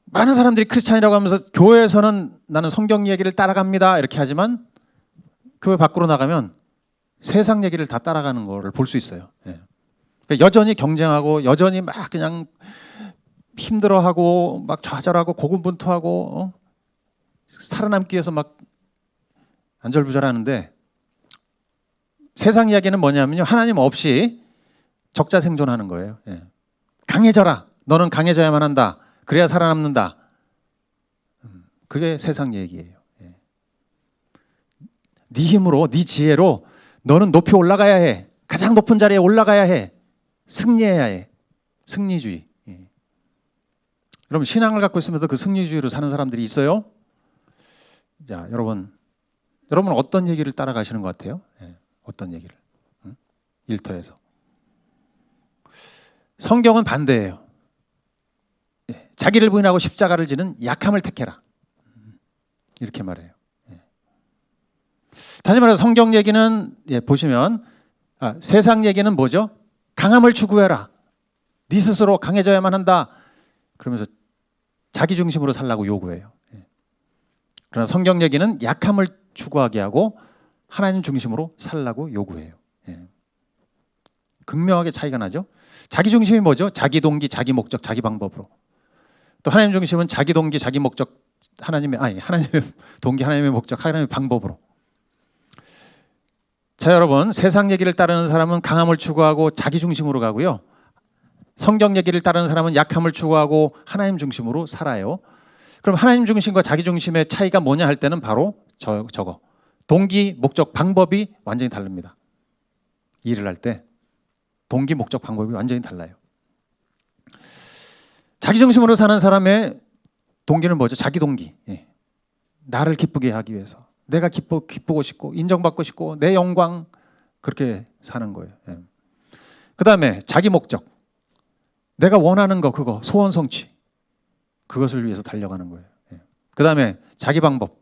많은 사람들이 크리스찬이라고 하면서 교회에서는 나는 성경 얘기를 따라갑니다 이렇게 하지만 교회 밖으로 나가면 세상 얘기를 다 따라가는 거를 볼 수 있어요. 예. 그러니까 여전히 경쟁하고 여전히 막 그냥 힘들어하고 막 좌절하고 고군분투하고 살아남기 위해서 막 안절부절하는데 세상 이야기는 뭐냐면요. 하나님 없이 적자생존하는 거예요. 예. 강해져라. 너는 강해져야만 한다. 그래야 살아남는다. 그게 세상 얘기예요. 예. 네 힘으로 네 지혜로 너는 높이 올라가야 해. 가장 높은 자리에 올라가야 해. 승리해야 해. 승리주의. 예. 여러분 신앙을 갖고 있으면서 그 승리주의로 사는 사람들이 있어요? 자, 여러분 어떤 얘기를 따라가시는 것 같아요? 예. 어떤 얘기를? 일터에서. 성경은 반대예요. 예. 자기를 부인하고 십자가를 지는 약함을 택해라. 이렇게 말해요. 예. 다시 말해서 성경 얘기는 예, 보시면 세상 얘기는 뭐죠? 강함을 추구해라. 네 스스로 강해져야만 한다. 그러면서 자기 중심으로 살라고 요구해요. 예. 그러나 성경 얘기는 약함을 추구하게 하고 하나님 중심으로 살라고 요구해요. 예. 극명하게 차이가 나죠. 자기 중심이 뭐죠? 자기 동기, 자기 목적, 자기 방법으로. 또 하나님 중심은 자기 동기, 자기 목적, 하나님의 동기, 하나님의 목적, 하나님의 방법으로. 자, 여러분, 세상 얘기를 따르는 사람은 강함을 추구하고 자기 중심으로 가고요. 성경 얘기를 따르는 사람은 약함을 추구하고 하나님 중심으로 살아요. 그럼 하나님 중심과 자기 중심의 차이가 뭐냐 할 때는 바로 저거. 동기, 목적, 방법이 완전히 다릅니다. 일을 할 때 동기, 목적, 방법이 완전히 달라요. 자기 중심으로 사는 사람의 동기는 뭐죠? 자기 동기. 예. 나를 기쁘게 하기 위해서. 내가 기쁘고 싶고 인정받고 싶고 내 영광 그렇게 사는 거예요. 예. 그다음에 자기 목적. 내가 원하는 거 그거 소원 성취. 그것을 위해서 달려가는 거예요. 예. 그다음에 자기 방법.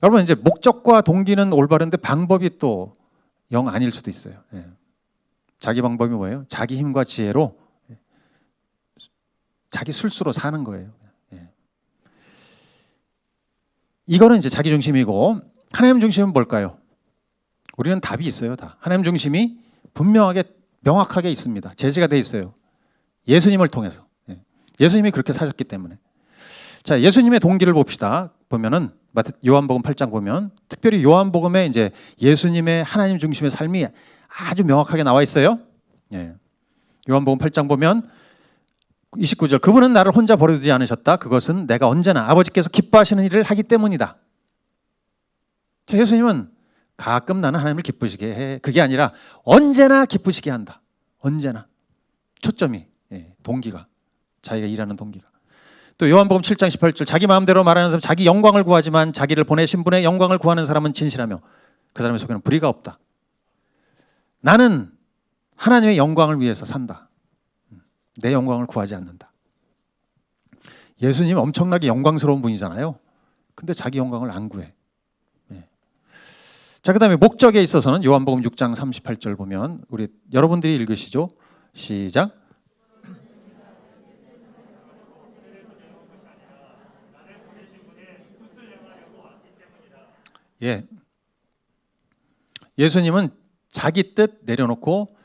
여러분 이제 목적과 동기는 올바른데 방법이 또 영 아닐 수도 있어요. 예. 자기 방법이 뭐예요? 자기 힘과 지혜로 자기 술수로 사는 거예요. 예. 이거는 이제 자기 중심이고 하나님 중심은 뭘까요? 우리는 답이 있어요. 다. 하나님 중심이 분명하게 명확하게 있습니다. 제시가 돼 있어요. 예수님을 통해서. 예. 예수님이 그렇게 사셨기 때문에. 자, 예수님의 동기를 봅시다. 보면은 요한복음 8장 보면 특별히 요한복음에 이제 예수님의 하나님 중심의 삶이 아주 명확하게 나와 있어요. 예. 요한복음 8장 보면 29절, 그분은 나를 혼자 버려두지 않으셨다. 그것은 내가 언제나 아버지께서 기뻐하시는 일을 하기 때문이다. 자, 예수님은 가끔 나는 하나님을 기쁘시게 해. 그게 아니라 언제나 기쁘시게 한다. 언제나. 초점이, 동기가, 자기가 일하는 동기가. 또 요한복음 7장 18절, 자기 마음대로 말하는 사람 자기 영광을 구하지만 자기를 보내신 분의 영광을 구하는 사람은 진실하며 그 사람의 속에는 불의가 없다. 나는 하나님의 영광을 위해서 산다. 내 영광을 구하지 않는다. 예수님 엄청나게 영광스러운 분이잖아요. 근데 자기 영광을 안 구해. 자, 그다음에 목적에 있어서는 요한복음 6장 38절 보면 우리 여러분들이 읽으시죠. 시작. 예. 예수님은 자기 뜻 내려놓고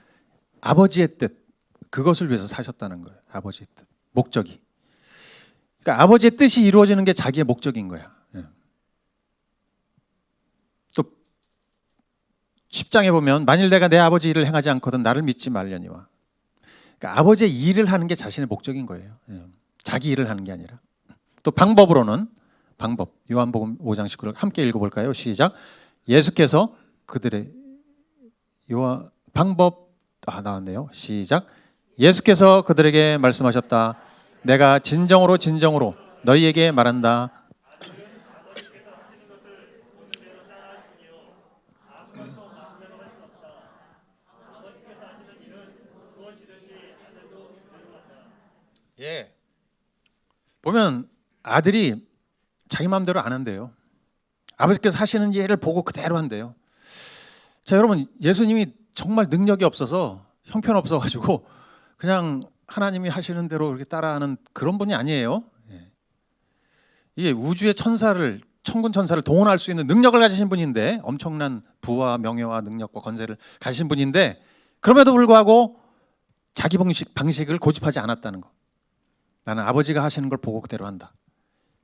아버지의 뜻, 그것을 위해서 사셨다는 거예요. 아버지의 뜻, 목적이. 그러니까 아버지의 뜻이 이루어지는 게 자기의 목적인 거야. 예. 또 10장에 보면 만일 내가 내 아버지 일을 행하지 않거든 나를 믿지 말려니와. 그러니까 아버지의 일을 하는 게 자신의 목적인 거예요. 예. 자기 일을 하는 게 아니라. 또 방법으로는 요한복음 5장 19절 함께 읽어볼까요? 시작. 예수께서 그들의 나왔네요. 시작. 예수께서 그들에게 말씀하셨다. 내가 진정으로 너희에게 말한다. 예. 보면 아들이 자기 마음대로 안 한대요. 아버지께서 하시는 일을 보고 그대로 한대요. 자, 여러분, 예수님이 정말 능력이 없어서 형편없어 가지고 그냥 하나님이 하시는 대로 이렇게 따라하는 그런 분이 아니에요. 이게 우주의 천군 천사를 동원할 수 있는 능력을 가지신 분인데, 엄청난 부와 명예와 능력과 권세를 가지신 분인데, 그럼에도 불구하고 자기 방식을 고집하지 않았다는 거. 나는 아버지가 하시는 걸 보고 그대로 한다.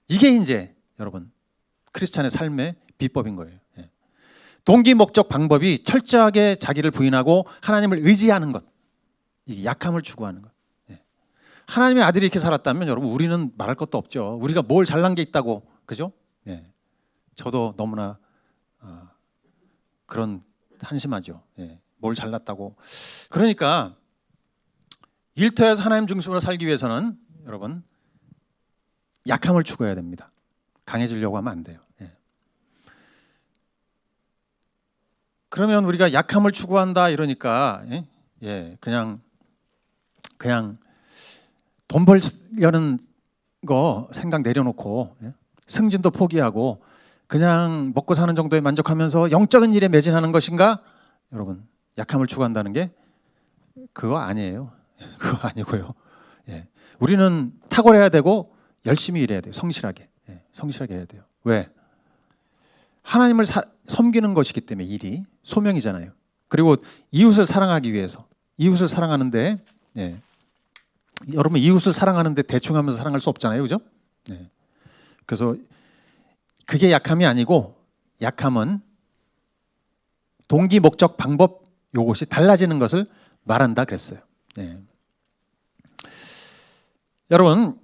이게 이제 여러분 크리스찬의 삶의 비법인 거예요. 동기, 목적, 방법이 철저하게 자기를 부인하고 하나님을 의지하는 것, 이게 약함을 추구하는 것. 하나님의 아들이 이렇게 살았다면 여러분 우리는 말할 것도 없죠. 우리가 뭘 잘난 게 있다고, 그죠? 저도 너무나 그런 한심하죠. 뭘 잘났다고. 그러니까 일터에서 하나님 중심으로 살기 위해서는 여러분 약함을 추구해야 됩니다. 강해지려고 하면 안 돼요. 그러면 우리가 약함을 추구한다 이러니까 그냥 돈 벌려는 거 생각 내려놓고 승진도 포기하고 그냥 먹고 사는 정도에 만족하면서 영적인 일에 매진하는 것인가? 여러분 약함을 추구한다는 게 그거 아니에요. 그거 아니고요. 우리는 탁월해야 되고 열심히 일해야 돼요. 성실하게 해야 돼요. 왜? 하나님을 섬기는 것이기 때문에 일이 소명이잖아요. 그리고 이웃을 사랑하기 위해서 이웃을 사랑하는데 여러분 이웃을 사랑하는데 대충 하면서 사랑할 수 없잖아요. 그죠? 그래서 그게 약함이 아니고 약함은 동기, 목적, 방법 요것이 달라지는 것을 말한다 그랬어요. 여러분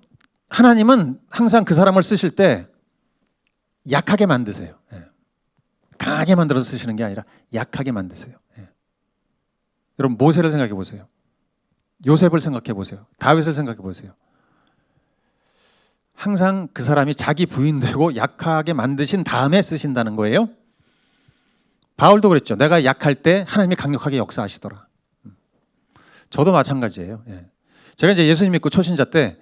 하나님은 항상 그 사람을 쓰실 때 약하게 만드세요. 강하게 만들어서 쓰시는 게 아니라 약하게 만드세요. 여러분 모세를 생각해 보세요. 요셉을 생각해 보세요. 다윗을 생각해 보세요. 항상 그 사람이 자기 부인되고 약하게 만드신 다음에 쓰신다는 거예요. 바울도 그랬죠. 내가 약할 때 하나님이 강력하게 역사하시더라. 저도 마찬가지예요. 제가 이제 예수님 믿고 초신자 때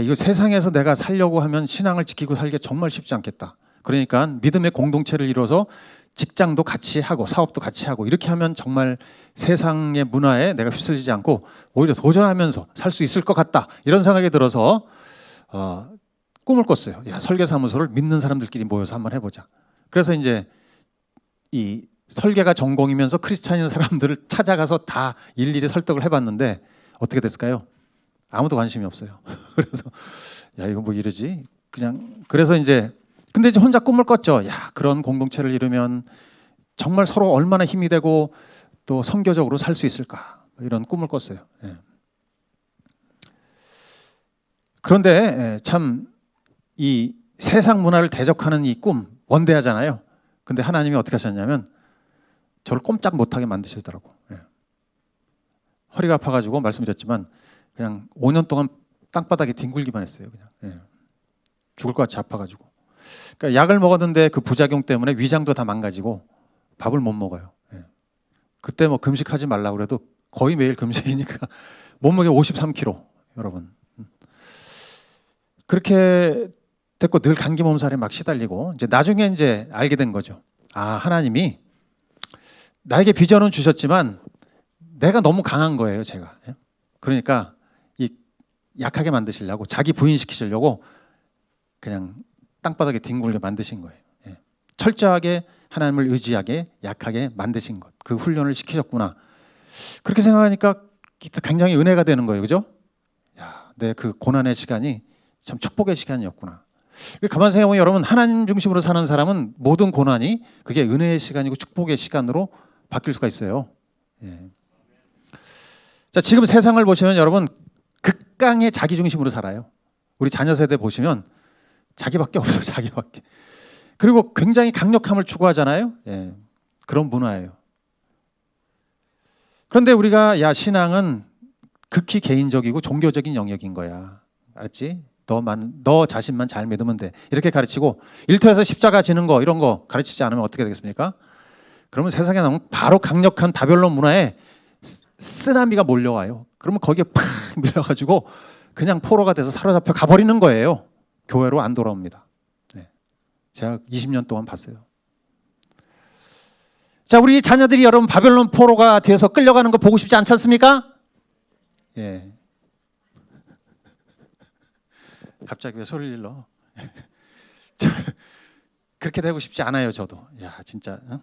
이거 세상에서 내가 살려고 하면 신앙을 지키고 살기가 정말 쉽지 않겠다. 그러니까 믿음의 공동체를 이뤄서 직장도 같이 하고 사업도 같이 하고 이렇게 하면 정말 세상의 문화에 내가 휩쓸리지 않고 오히려 도전하면서 살 수 있을 것 같다. 이런 생각이 들어서 꿈을 꿨어요. 설계사무소를 믿는 사람들끼리 모여서 한번 해보자. 그래서 이제 이 설계가 전공이면서 크리스찬인 사람들을 찾아가서 다 일일이 설득을 해봤는데 어떻게 됐을까요? 아무도 관심이 없어요. 그래서 야 이거 뭐 이러지? 그냥 그래서 이제 근데 이제 혼자 꿈을 꿨죠. 야 그런 공동체를 이루면 정말 서로 얼마나 힘이 되고 또 선교적으로 살 수 있을까 이런 꿈을 꿨어요. 예. 그런데 참 이 세상 문화를 대적하는 이 꿈 원대하잖아요. 근데 하나님이 어떻게 하셨냐면 저를 꼼짝 못하게 만드시더라고. 예. 허리가 아파가지고 말씀드렸지만 그냥 5년 동안 땅바닥에 뒹굴기만 했어요. 그냥 예. 죽을 것 같이 아파가지고. 그러니까 약을 먹었는데 그 부작용 때문에 위장도 다 망가지고 밥을 못 먹어요. 예. 그때 뭐 금식하지 말라고 그래도 거의 매일 금식이니까 몸무게 53kg 여러분. 그렇게 됐고 늘 감기 몸살에 막 시달리고 이제 나중에 이제 알게 된 거죠. 아 하나님이 나에게 비전은 주셨지만 내가 너무 강한 거예요, 제가. 예? 그러니까 이 약하게 만드시려고 자기 부인시키시려고 그냥 땅바닥에 뒹굴게 만드신 거예요. 예. 철저하게 하나님을 의지하게 약하게 만드신 것. 그 훈련을 시키셨구나. 그렇게 생각하니까 굉장히 은혜가 되는 거예요. 그죠? 야, 내 그 고난의 시간이 참 축복의 시간이었구나. 가만 생각해보면 여러분 하나님 중심으로 사는 사람은 모든 고난이 그게 은혜의 시간이고 축복의 시간으로 바뀔 수가 있어요. 예. 자, 지금 세상을 보시면 여러분 극강의 자기 중심으로 살아요. 우리 자녀 세대 보시면 자기밖에 없어, 자기밖에. 그리고 굉장히 강력함을 추구하잖아요. 예. 그런 문화예요. 그런데 우리가 야 신앙은 극히 개인적이고 종교적인 영역인 거야. 알았지? 너 자신만 잘 믿으면 돼. 이렇게 가르치고 일터에서 십자가 지는 거 이런 거 가르치지 않으면 어떻게 되겠습니까? 그러면 세상에 나오면 바로 강력한 바벨론 문화에 쓰나미가 몰려와요. 그러면 거기에 팍 밀려가지고 그냥 포로가 돼서 사로잡혀 가버리는 거예요. 교회로 안 돌아옵니다. 네. 제가 20년 동안 봤어요. 자, 우리 자녀들이 여러분 바벨론 포로가 돼서 끌려가는 거 보고 싶지 않지 않습니까? 예. 갑자기 왜 소리를 질러? 그렇게 되고 싶지 않아요, 저도. 야, 진짜. 어?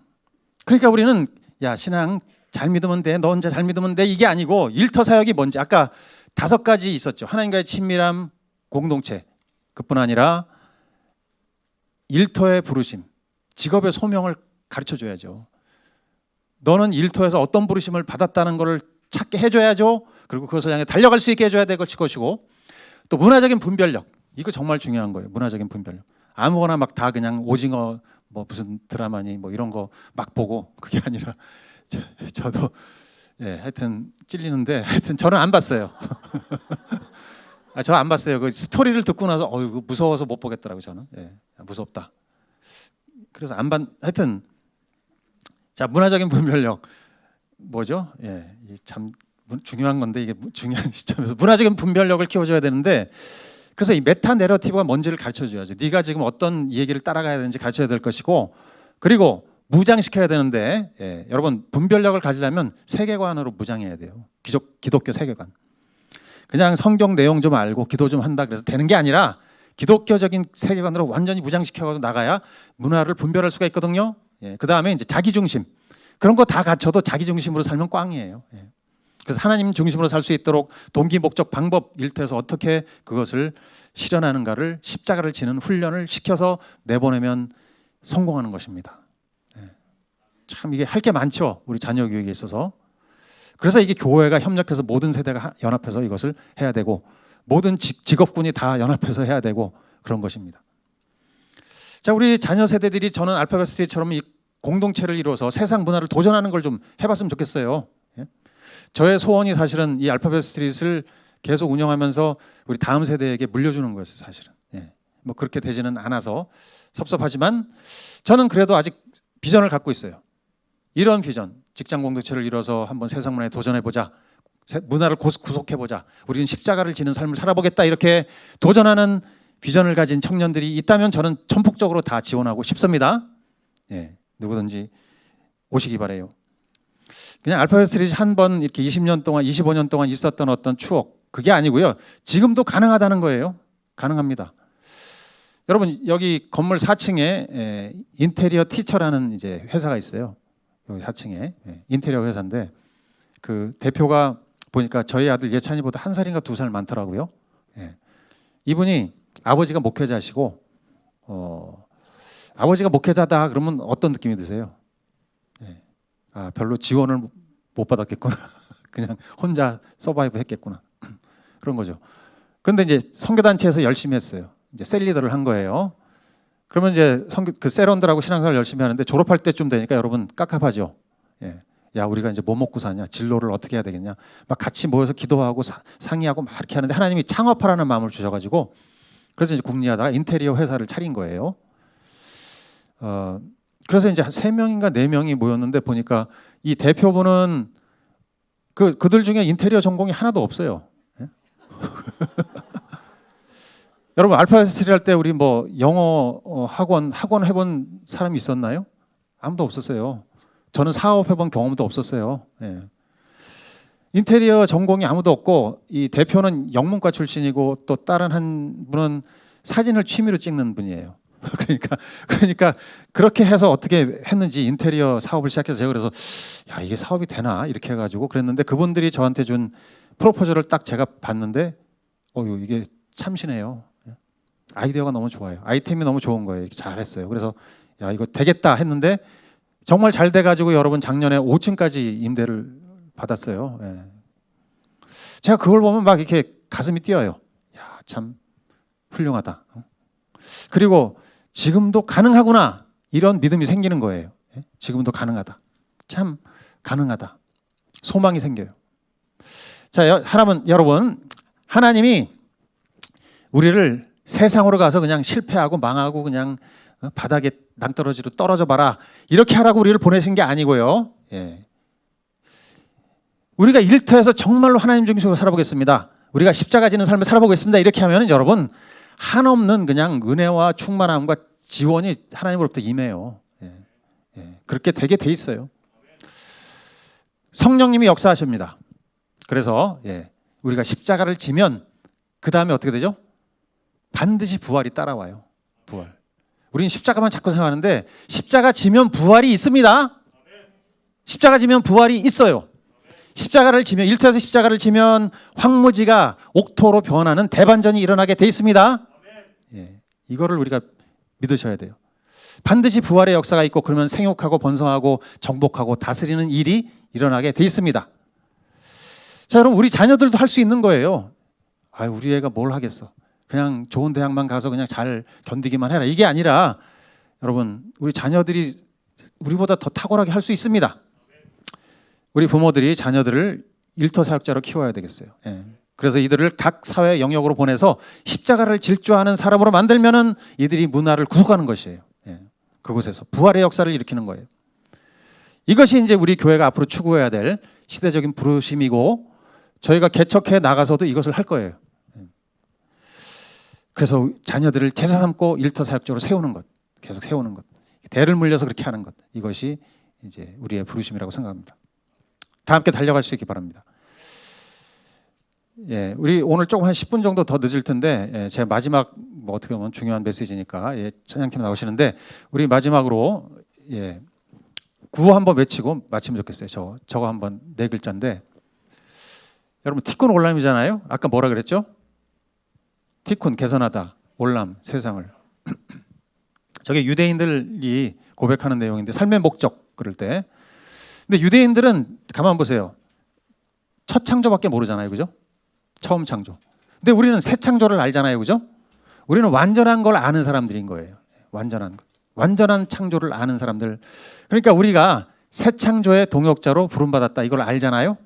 그러니까 우리는 야, 신앙 잘 믿으면 돼. 너 혼자 잘 믿으면 돼. 이게 아니고 일터 사역이 뭔지 아까 5가지 있었죠. 하나님과의 친밀함, 공동체. 그뿐 아니라 일터의 부르심, 직업의 소명을 가르쳐 줘야죠. 너는 일터에서 어떤 부르심을 받았다는 것을 찾게 해줘야죠. 그리고 그것을 향해 달려갈 수 있게 해줘야 될 것이고 또 문화적인 분별력. 이거 정말 중요한 거예요. 문화적인 분별력. 아무거나 막 다 그냥 오징어 뭐 무슨 드라마니 뭐 이런 거 막 보고 그게 아니라 저도 예, 하여튼 찔리는데 하여튼 저는 안 봤어요. 아, 저 안 봤어요. 그 스토리를 듣고 나서 어이구 무서워서 못 보겠더라고요. 저는 예, 무섭다. 그래서 안 봤. 하여튼 자 문화적인 분별력 뭐죠? 예, 참 중요한 건데 이게 중요한 시점에서 문화적인 분별력을 키워줘야 되는데 그래서 이 메타 내러티브가 뭔지를 가르쳐줘야죠. 네가 지금 어떤 얘기를 따라가야 되는지 가르쳐야 될 것이고 그리고 무장시켜야 되는데 예, 여러분 분별력을 가지려면 세계관으로 무장해야 돼요. 기독교 세계관. 그냥 성경 내용 좀 알고 기도 좀 한다 그래서 되는 게 아니라 기독교적인 세계관으로 완전히 무장시켜서 나가야 문화를 분별할 수가 있거든요. 예, 그 다음에 이제 자기 중심 그런 거 다 갖춰도 자기 중심으로 살면 꽝이에요. 예. 그래서 하나님 중심으로 살 수 있도록 동기, 목적, 방법 일터에서 어떻게 그것을 실현하는가를 십자가를 지는 훈련을 시켜서 내보내면 성공하는 것입니다. 예. 참 이게 할 게 많죠. 우리 자녀 교육에 있어서. 그래서 이게 교회가 협력해서 모든 세대가 연합해서 이것을 해야 되고 모든 직업군이 다 연합해서 해야 되고 그런 것입니다. 자, 우리 자녀 세대들이 저는 알파벳 스트리트처럼 이 공동체를 이루어서 세상 문화를 도전하는 걸 좀 해봤으면 좋겠어요. 예? 저의 소원이 사실은 이 알파벳 스트리트를 계속 운영하면서 우리 다음 세대에게 물려주는 거였어요, 사실은. 예. 뭐 그렇게 되지는 않아서 섭섭하지만 저는 그래도 아직 비전을 갖고 있어요. 이런 비전, 직장 공동체를 이뤄서 한번 세상 문화에 도전해보자. 문화를 구속해보자. 우리는 십자가를 지는 삶을 살아보겠다. 이렇게 도전하는 비전을 가진 청년들이 있다면 저는 전폭적으로 다 지원하고 싶습니다. 예, 누구든지 오시기 바래요. 그냥 알파벳 스트리트 한번 이렇게 20년 동안, 25년 동안 있었던 어떤 추억 그게 아니고요. 지금도 가능하다는 거예요. 가능합니다. 여러분 여기 건물 4층에 인테리어 티처라는 이제 회사가 있어요. 여기 4층에 인테리어 회사인데 그 대표가 보니까 저희 아들 예찬이보다 1살인가 2살 많더라고요. 예. 이분이 아버지가 목회자시고 아버지가 목회자다 그러면 어떤 느낌이 드세요? 예. 아, 별로 지원을 못 받았겠구나. 그냥 혼자 서바이브 했겠구나. 그런 거죠. 근데 이제 선교단체에서 열심히 했어요. 이제 셀리더를 한 거예요. 그러면 이제 그 세런들하고 신앙생활 열심히 하는데 졸업할 때쯤 되니까 여러분 깝깝하죠. 예. 야, 우리가 이제 뭐 먹고 사냐, 진로를 어떻게 해야 되겠냐, 막 같이 모여서 기도하고 상의하고 막 이렇게 하는데 하나님이 창업하라는 마음을 주셔가지고 그래서 이제 궁리하다가 인테리어 회사를 차린 거예요. 그래서 이제 한 3명인가 4명이 모였는데 보니까 이 대표분은 그들 중에 인테리어 전공이 하나도 없어요. 예? 여러분 알파스트리 할 때 우리 뭐 영어 학원 해본 사람이 있었나요? 아무도 없었어요. 저는 사업해본 경험도 없었어요. 예. 인테리어 전공이 아무도 없고 이 대표는 영문과 출신이고 또 다른 한 분은 사진을 취미로 찍는 분이에요. 그러니까 그렇게 해서 어떻게 했는지 인테리어 사업을 시작해서 제가 그래서 야, 이게 사업이 되나 이렇게 해가지고 그랬는데 그분들이 저한테 준 프로포즈를 딱 제가 봤는데 이게 참신해요. 아이디어가 너무 좋아요. 아이템이 너무 좋은 거예요. 잘했어요. 그래서 야, 이거 되겠다 했는데 정말 잘 돼가지고 여러분 작년에 5층까지 임대를 받았어요. 예. 제가 그걸 보면 막 이렇게 가슴이 뛰어요. 야, 참 훌륭하다. 그리고 지금도 가능하구나 이런 믿음이 생기는 거예요. 예? 지금도 가능하다. 참 가능하다. 소망이 생겨요. 자, 여러분 하나님이 우리를 세상으로 가서 그냥 실패하고 망하고 그냥 바닥에 낭떠러지로 떨어져 봐라 이렇게 하라고 우리를 보내신 게 아니고요. 예. 우리가 일터에서 정말로 하나님 중심으로 살아보겠습니다. 우리가 십자가 지는 삶을 살아보겠습니다. 이렇게 하면 여러분 한없는 그냥 은혜와 충만함과 지원이 하나님으로부터 임해요. 예. 예. 그렇게 되게 돼 있어요. 성령님이 역사하십니다. 그래서 우리가 십자가를 지면 그 다음에 어떻게 되죠? 반드시 부활이 따라와요. 부활. 우리는 십자가만 자꾸 생각하는데 십자가 지면 부활이 있습니다. 십자가 지면 부활이 있어요. 십자가를 지면 일터에서 십자가를 지면 황무지가 옥토로 변하는 대반전이 일어나게 돼 있습니다. 예, 이거를 우리가 믿으셔야 돼요. 반드시 부활의 역사가 있고 그러면 생육하고 번성하고 정복하고 다스리는 일이 일어나게 돼 있습니다. 자, 여러분 우리 자녀들도 할 수 있는 거예요. 우리 애가 뭘 하겠어. 그냥 좋은 대학만 가서 그냥 잘 견디기만 해라. 이게 아니라 여러분 우리 자녀들이 우리보다 더 탁월하게 할 수 있습니다. 우리 부모들이 자녀들을 일터 사역자로 키워야 되겠어요. 예. 그래서 이들을 각 사회 영역으로 보내서 십자가를 질주하는 사람으로 만들면은 이들이 문화를 구속하는 것이에요. 예. 그곳에서 부활의 역사를 일으키는 거예요. 이것이 이제 우리 교회가 앞으로 추구해야 될 시대적인 부르심이고 저희가 개척해 나가서도 이것을 할 거예요. 그래서 자녀들을 제사 삼고 일터 사역적으로 세우는 것, 계속 세우는 것, 대를 물려서 그렇게 하는 것, 이것이 이제 우리의 부르심이라고 생각합니다. 다 함께 달려갈 수 있기 바랍니다. 예, 우리 오늘 조금 한 10분 정도 더 늦을 텐데 제 마지막 어떻게 보면 중요한 메시지니까 찬양팀 나오시는데 우리 마지막으로 구호 한번 외치고 마치면 좋겠어요. 저거 한번 4글자인데 여러분 티콘 올람이잖아요. 아까 뭐라 그랬죠? 티콘 개선하다, 올람 세상을. 저게 유대인들이 고백하는 내용인데 삶의 목적 그럴 때. 근데 유대인들은 가만 보세요. 첫 창조밖에 모르잖아요, 그죠? 처음 창조. 근데 우리는 새 창조를 알잖아요, 그죠? 우리는 완전한 걸 아는 사람들인 거예요. 완전한 것, 완전한 창조를 아는 사람들. 그러니까 우리가 새 창조의 동역자로 부름받았다 이걸 알잖아요.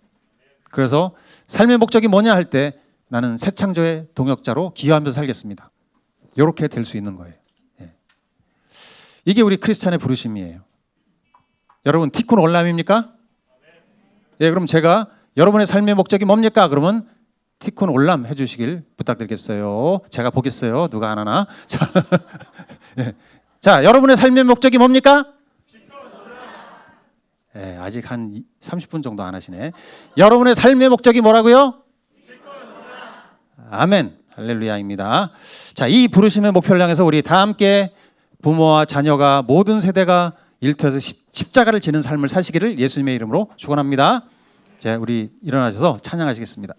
그래서 삶의 목적이 뭐냐 할 때 나는 새 창조의 동역자로 기여하면서 살겠습니다. 이렇게 될 수 있는 거예요. 이게 우리 크리스찬의 부르심이에요. 여러분 티콘 올람입니까? 예, 그럼 제가 여러분의 삶의 목적이 뭡니까? 그러면 티콘 올람 해주시길 부탁드리겠어요. 제가 보겠어요. 누가 안 하나? 자, 자, 여러분의 삶의 목적이 뭡니까? 예, 아직 한 30분 정도 안 하시네. 여러분의 삶의 목적이 뭐라고요? 아멘, 할렐루야입니다. 자, 이 부르심의 목표를 향해서 우리 다 함께 부모와 자녀가 모든 세대가 일터에서 십자가를 지는 삶을 사시기를 예수님의 이름으로 축원합니다. 자. 자, 우리 일어나셔서 찬양하시겠습니다.